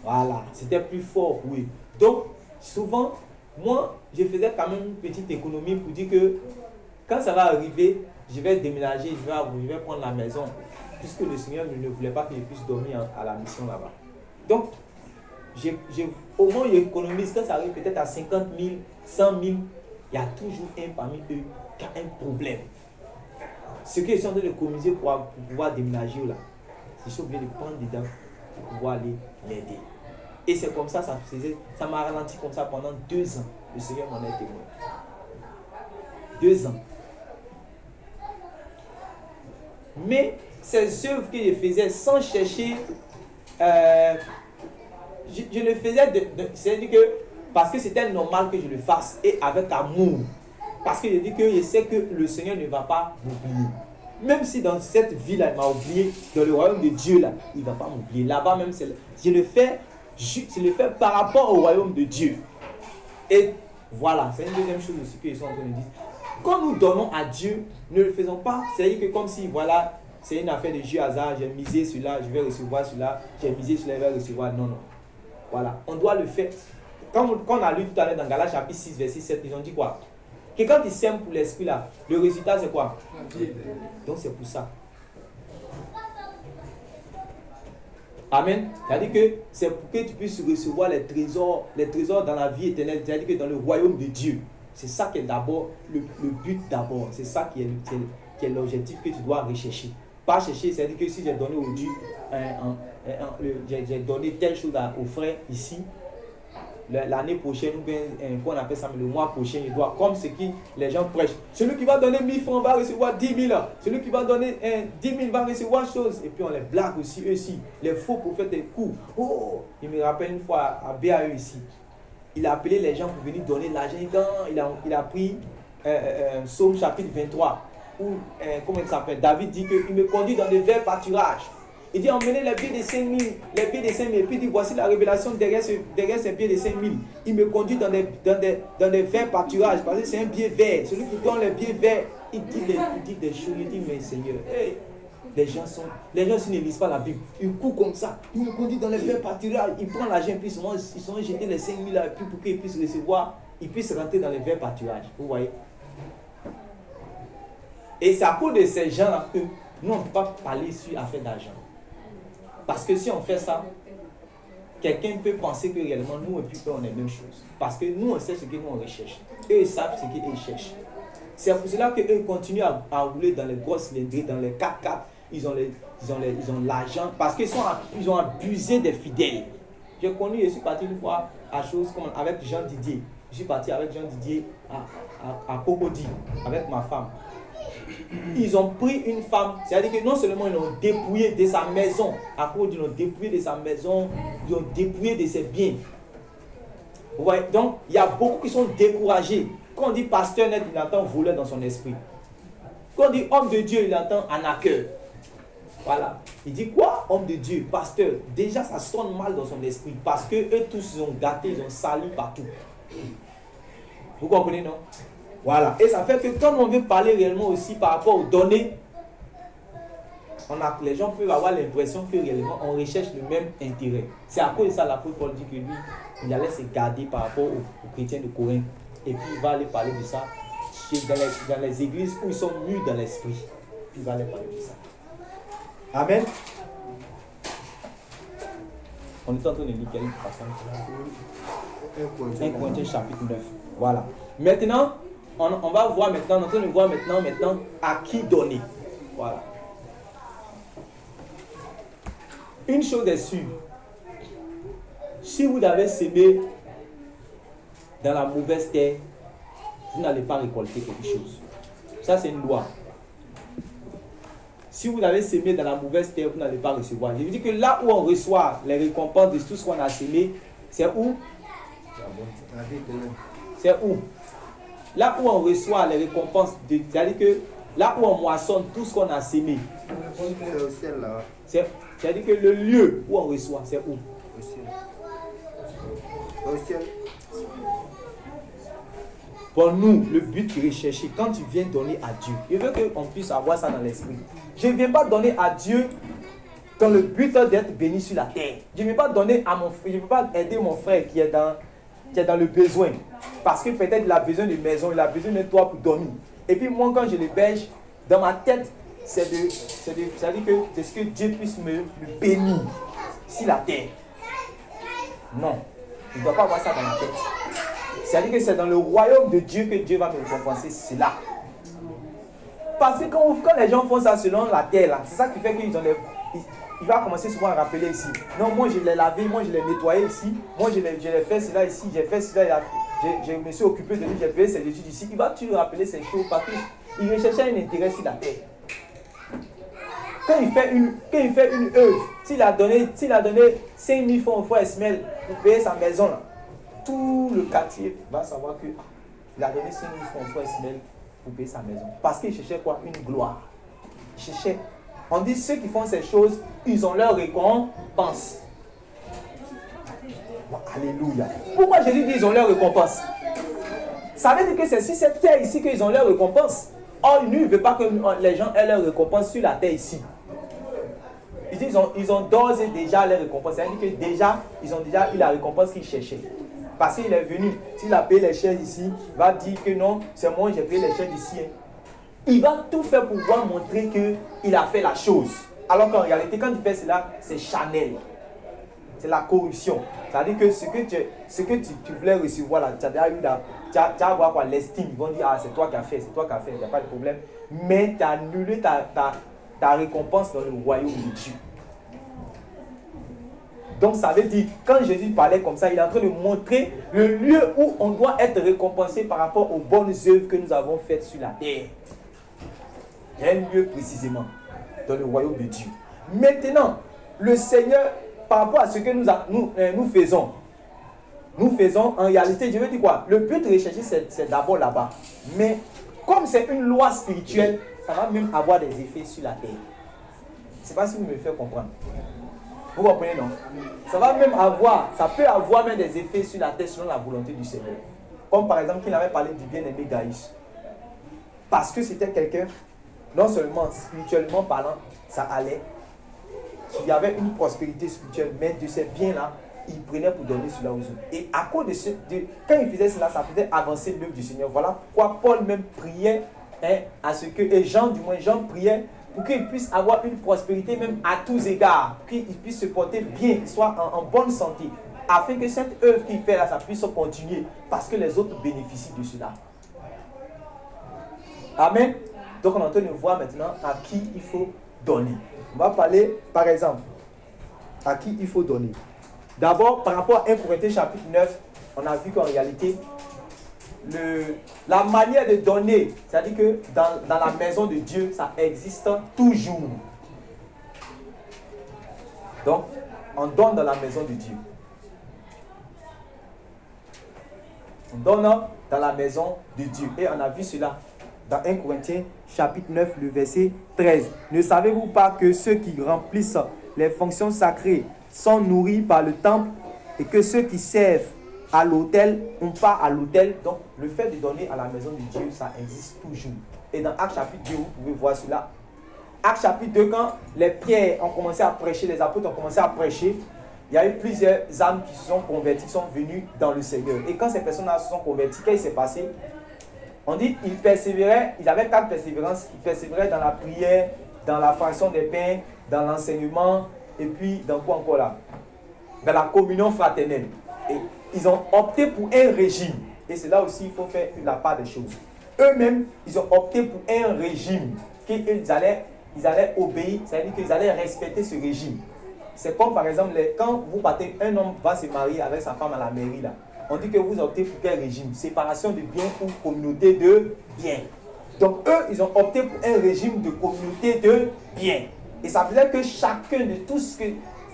Voilà, c'était plus fort pour eux. Donc souvent, moi je faisais quand même une petite économie pour dire que quand ça va arriver, je vais déménager, je vais prendre la maison, puisque le Seigneur ne voulait pas que je puisse dormir à la mission là-bas. Donc, au moins j'économise, quand ça arrive peut-être à 50 000, 100 000, il y a toujours un parmi eux qui a un problème. Ce que je suis en train de économiser pour pouvoir déménager là, je suis obligé de prendre dedans pour pouvoir aller l'aider. Et c'est comme ça, ça m'a ralenti comme ça pendant 2 ans. Le Seigneur m'en est témoin. 2 ans. Mais ces œuvres que je faisais sans chercher, je le faisais, c'est-à-dire que parce que c'était normal que je le fasse et avec amour. Parce que je dis que je sais que le Seigneur ne va pas m'oublier. Même si dans cette vie-là, il m'a oublié, dans le royaume de Dieu, là, il ne va pas m'oublier. Là-bas même, je le fais par rapport au royaume de Dieu. Et voilà, c'est une deuxième chose aussi que ils sont en train de dire. Quand nous donnons à Dieu, ne le faisons pas. C'est-à-dire que comme si, voilà, c'est une affaire de jeu hasard, j'ai misé sur là, je vais recevoir celui-là, j'ai misé sur là, je vais recevoir. Non, non. Voilà, on doit le faire. Quand on a lu tout à l'heure dans Galates chapitre 6, verset 7, ils ont dit quoi? Que quand ils sèment pour l'esprit là, le résultat c'est quoi? Donc c'est pour ça. Amen. C'est-à-dire que c'est pour que tu puisses recevoir les trésors dans la vie éternelle, c'est-à-dire que dans le royaume de Dieu. C'est ça qui est d'abord le but d'abord. C'est ça qui est l'objectif que tu dois rechercher. Pas chercher, c'est-à-dire que si j'ai donné aujourd'hui, j'ai donné telle chose aux frères ici, l'année prochaine, ou bien qu'on appelle ça, le mois prochain, il doit, comme ce qui les gens prêchent. Celui qui va donner 1000 francs va recevoir 10 000. Celui qui va donner 10 000 va recevoir chose. Et puis on les blague aussi, eux aussi. Les faux prophètes des coups. Oh, il me rappelle une fois à BAE ici. Il a appelé les gens pour venir donner l'argent. Il a pris Psaume chapitre 23. Où, comment il s'appelle? David dit qu'il me conduit dans des verts pâturages. Il dit emmenez les pieds de 5 000, les pieds de 5 000. Et puis il dit voici la révélation derrière ces pieds de 5 000. Il me conduit dans des verts pâturages parce que c'est un pied vert. Celui qui donne les pieds verts, il dit des choses. Il dit mais Seigneur, hey, les gens s'ils ne lisent pas la Bible, ils courent comme ça. Il me conduit dans les verts pâturages. Il prend l'argent puis ils sont jetés les 5 000 là puis pour qu'ils puissent recevoir, ils puissent rentrer dans les verts pâturages. Vous voyez? Et c'est à cause de ces gens-là que nous on ne peut pas parler sur affaire d'argent. Parce que si on fait ça, quelqu'un peut penser que réellement nous et puis on est la même chose. Parce que nous on sait ce que nous on recherche. Eux ils savent ce qu'ils cherchent. C'est pour cela qu'eux continuent à rouler dans les grosses cylindrées, dans les 4x4. Ils ont l'argent parce qu'ils ont abusé des fidèles. Je suis parti une fois à chose comme avec Jean Didier. Je suis parti avec Jean Didier à Cocody avec ma femme. ils ont pris une femme, c'est-à-dire que non seulement ils l'ont dépouillé de sa maison, à cause ils l'ont dépouillé de sa maison, ils l'ont dépouillé de ses biens. Vous voyez, donc il y a beaucoup qui sont découragés. Quand on dit pasteur net, il entend voleur dans son esprit. Quand on dit homme de Dieu, il entend arnaqueur. Voilà. Il dit quoi? Homme de Dieu, pasteur. Déjà, ça sonne mal dans son esprit parce que eux tous, ils ont gâté, ils ont sali partout. Vous comprenez, non? Voilà. Et ça fait que quand on veut parler réellement aussi par rapport aux données, les gens peuvent avoir l'impression que réellement on recherche le même intérêt. C'est à cause de ça l'apôtre Paul dit que lui, il allait se garder par rapport aux chrétiens de Corinthe. Et puis il va aller parler de ça dans les églises où ils sont mûrs dans l'esprit. Puis il va aller parler de ça. Amen. On est en train de lire quel passage? 1 Corinthiens chapitre 9. Voilà. Maintenant, on va voir maintenant, on est en train de voir maintenant à qui donner. Voilà. Une chose est sûre. Si vous avez semé dans la mauvaise terre, vous n'allez pas récolter quelque chose. Ça, c'est une loi. Si vous avez semé dans la mauvaise terre, vous n'allez pas recevoir. Je vous dis que là où on reçoit les récompenses de tout ce qu'on a semé, c'est où? C'est où? Là où on reçoit les récompenses, c'est-à-dire que là où on moissonne tout ce qu'on a semé, C'est au ciel là. c'est-à-dire que le lieu où on reçoit, c'est où? Au ciel. Au ciel. Pour nous, le but qui est recherché, quand tu viens donner à Dieu, je veux qu'on puisse avoir ça dans l'esprit. Je ne viens pas donner à Dieu dans le but d'être béni sur la terre. Je ne viens pas donner à mon frère, je ne veux pas aider mon frère qui est dans le besoin. Parce que peut-être il a besoin de maison, il a besoin de toit pour dormir. Et puis moi, quand je l'héberge, dans ma tête, c'est-à-dire que c'est ce que Dieu puisse me bénir sur la terre. Non, je ne dois pas avoir ça dans ma tête. C'est-à-dire que c'est dans le royaume de Dieu que Dieu va me récompenser cela. Parce que quand les gens font ça selon la terre, c'est ça qui fait qu'ils ont des... Il va commencer souvent à rappeler ici. Non, moi je l'ai lavé, moi je l'ai nettoyé ici. Moi je l'ai fait cela ici, j'ai fait cela. Je me suis occupé de lui, j'ai payé ses études ici. Il va toujours rappeler ces choses parce qu'il recherchait un intérêt sur la terre. Quand il fait une œuvre, s'il a donné 5 000 francs au frère Ismaël pour payer sa maison, là, tout le quartier va savoir qu'il a donné 5 000 francs au frère Ismaël pour payer sa maison. Parce qu'il cherchait quoi? Une gloire. Il cherchait. On dit ceux qui font ces choses, ils ont leur récompense. Alléluia. Pourquoi Jésus dit qu'ils ont leur récompense? Ça veut dire que c'est sur cette terre ici qu'ils ont leur récompense. Or, lui, il ne veut pas que les gens aient leur récompense sur la terre ici. Ils ont d'ores et déjà leur récompense. Ça veut dire que déjà, ils ont déjà eu la récompense qu'ils cherchaient. Parce qu'il est venu, s'il a payé les chaises ici, il va dire que non, c'est moi j'ai payé les chaises ici. Il va tout faire pour pouvoir montrer qu'il a fait la chose. Alors qu'en réalité, quand il fait cela, c'est charnel. C'est la corruption. C'est-à-dire que ce que tu voulais recevoir là, tu as déjà eu tu vas avoir quoi, l'estime. Ils vont dire, ah, c'est toi qui as fait, il n'y a pas de problème. Mais tu as annulé ta récompense dans le royaume de Dieu. Donc ça veut dire, quand Jésus parlait comme ça, il est en train de montrer le lieu où on doit être récompensé par rapport aux bonnes œuvres que nous avons faites sur la terre. Il y a un lieu précisément dans le royaume de Dieu. Maintenant, le Seigneur, par rapport à ce que nous faisons, en réalité, je veux dire quoi? Le but de rechercher, c'est d'abord là-bas. Mais comme c'est une loi spirituelle, ça va même avoir des effets sur la terre. Je ne sais pas si vous me faites comprendre. Vous comprenez, non? Ça peut avoir même des effets sur la terre selon la volonté du Seigneur. Comme par exemple, qu'il avait parlé du bien-aimé Gaïs. Parce que c'était quelqu'un, non seulement spirituellement parlant, ça allait, qu'il y avait une prospérité spirituelle, mais de ces biens-là, il prenait pour donner cela aux autres. Et à cause quand il faisait cela, ça faisait avancer l'œuvre du Seigneur. Voilà pourquoi Paul même priait à ce que, et Jean priait pour qu'il puisse avoir une prospérité même à tous égards, qu'il puisse se porter bien, qu'il soit en bonne santé, afin que cette œuvre qu'il fait là, ça puisse continuer, parce que les autres bénéficient de cela. Amen. Donc on est en train de voir maintenant à qui il faut donner. On va parler, par exemple, à qui il faut donner. D'abord, par rapport à 1 Corinthiens chapitre 9, on a vu qu'en réalité, la manière de donner, c'est-à-dire que dans la maison de Dieu, ça existe toujours. Donc, on donne dans la maison de Dieu. On donne dans la maison de Dieu. Et on a vu cela dans 1 Corinthiens chapitre 9, le verset 13. Ne savez-vous pas que ceux qui remplissent les fonctions sacrées sont nourris par le temple et que ceux qui servent à l'autel n'ont pas à l'autel? Donc, le fait de donner à la maison de Dieu, ça existe toujours. Et dans Actes chapitre 2, vous pouvez voir cela. Actes chapitre 2, quand les pierres ont commencé à prêcher, les apôtres ont commencé à prêcher, il y a eu plusieurs âmes qui se sont converties, qui sont venues dans le Seigneur. Et quand ces personnes-là se sont converties, qu'est-ce qui s'est passé? On dit qu'ils persévéraient, ils avaient 4 persévérances. Ils persévéraient dans la prière, dans la fraction des pains, dans l'enseignement, et puis dans quoi encore là? Dans la communion fraternelle. Et ils ont opté pour un régime. Et c'est là aussi il faut faire la part des choses. Eux-mêmes, ils ont opté pour un régime qu'ils allaient obéir, c'est-à-dire qu'ils allaient respecter ce régime. C'est comme par exemple, quand vous partez, un homme va se marier avec sa femme à la mairie là. On dit que vous optez pour quel régime? Séparation de biens ou communauté de biens. Donc eux, ils ont opté pour un régime de communauté de biens. Et ça faisait que chacun de tout ce que...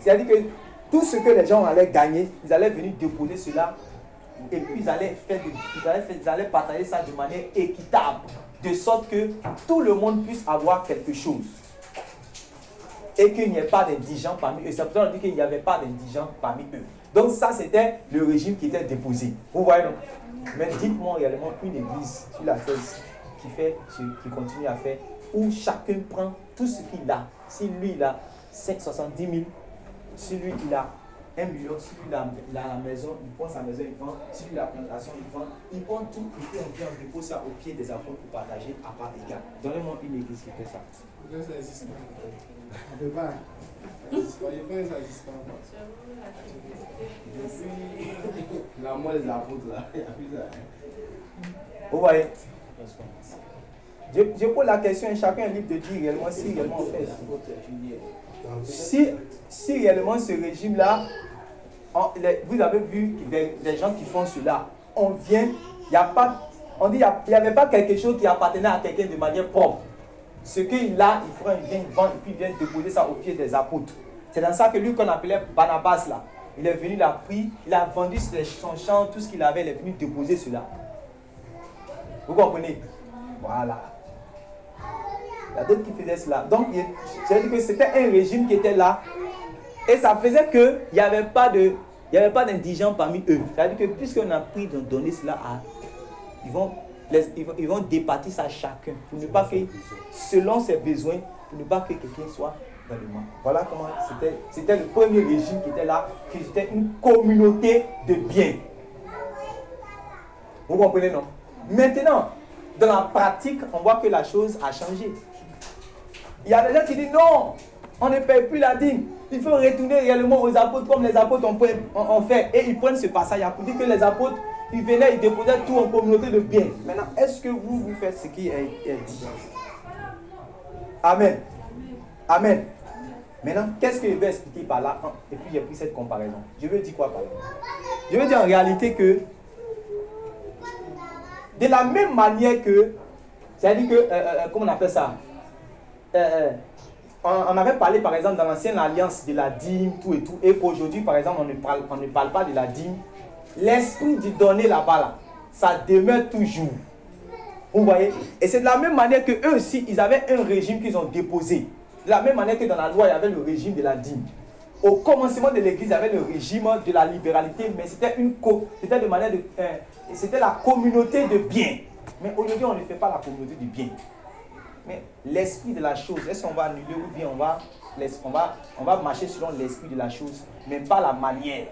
C'est-à-dire que tout ce que les gens allaient gagner, ils allaient venir déposer cela. Et puis ils allaient partager ça de manière équitable. De sorte que tout le monde puisse avoir quelque chose. Et qu'il n'y ait pas d'indigents parmi eux. C'est pour ça qu'on dit qu'il n'y avait pas d'indigents parmi eux. Donc ça, c'était le régime qui était déposé. Vous voyez donc? Mais dites-moi réellement une église sur la terre qui fait ce qui continue à faire, où chacun prend tout ce qu'il a. Si lui, il a 70 000, si lui, il a 1 million, si lui, il a la maison, il prend sa maison, il vend, si lui, il a la plantation, il prend tout, et puis on vient, on dépose ça au pied des apôtres pour partager à part égale. Donnez-moi une église qui fait ça. Ça existe pas. On peut pas. Ça existe pas. Ça existe pas. La moi les apôtres là. Vous voyez? Je pose la question, chacun est libre de dire réellement si réellement on fait ça. Si réellement ce régime-là, vous avez vu des gens qui font cela, on vient, il n'y a pas, on dit il n'y avait pas quelque chose qui appartenait à quelqu'un de manière propre. Ce qu'il a, il vient vendre et puis il vient déposer ça au pied des apôtres. C'est dans ça que lui qu'on appelait Barnabas là, il est venu, il a pris, il a vendu son champ, tout ce qu'il avait, il est venu déposer cela. Vous comprenez? Voilà. Il y a d'autres qui faisaient cela. Donc, j'ai dit que c'était un régime qui était là. Et ça faisait qu'il n'y avait pas d'indigents parmi eux. C'est-à-dire que puisqu'on a pris de donner cela à... Ils vont départir ça à chacun. Pour ne pas que, selon ses besoins, pour ne pas que quelqu'un soit dans le mal. Voilà comment c'était le premier régime qui était là, qui était une communauté de biens. Vous comprenez, non? Maintenant, dans la pratique, on voit que la chose a changé. Il y a des gens qui disent non, on ne paye plus la dîme. Il faut retourner réellement aux apôtres comme les apôtres ont fait. Et ils prennent ce passage pour dire que les apôtres, ils venaient, ils déposaient tout en communauté de biens. Maintenant, est-ce que vous faites ce qui est dit? Amen. Amen. Maintenant, qu'est-ce que je vais expliquer par là? Et puis j'ai pris cette comparaison. Je veux dire quoi par là? Je veux dire en réalité que de la même manière que, c'est-à-dire que, comment on appelle ça? On avait parlé par exemple dans l'ancienne alliance de la dîme, tout et tout, et qu'aujourd'hui par exemple on ne parle pas de la dîme. L'esprit du donner là-bas, là, ça demeure toujours. Vous voyez? Et c'est de la même manière que eux aussi, ils avaient un régime qu'ils ont déposé. De la même manière que dans la loi, il y avait le régime de la dîme. Au commencement de l'église, il y avait le régime de la libéralité, mais c'était de manière de... c'était la communauté de biens. Mais aujourd'hui, on ne fait pas la communauté de biens. Mais l'esprit de la chose, est-ce qu'on va annuler ou bien on va marcher selon l'esprit de la chose, mais pas la manière.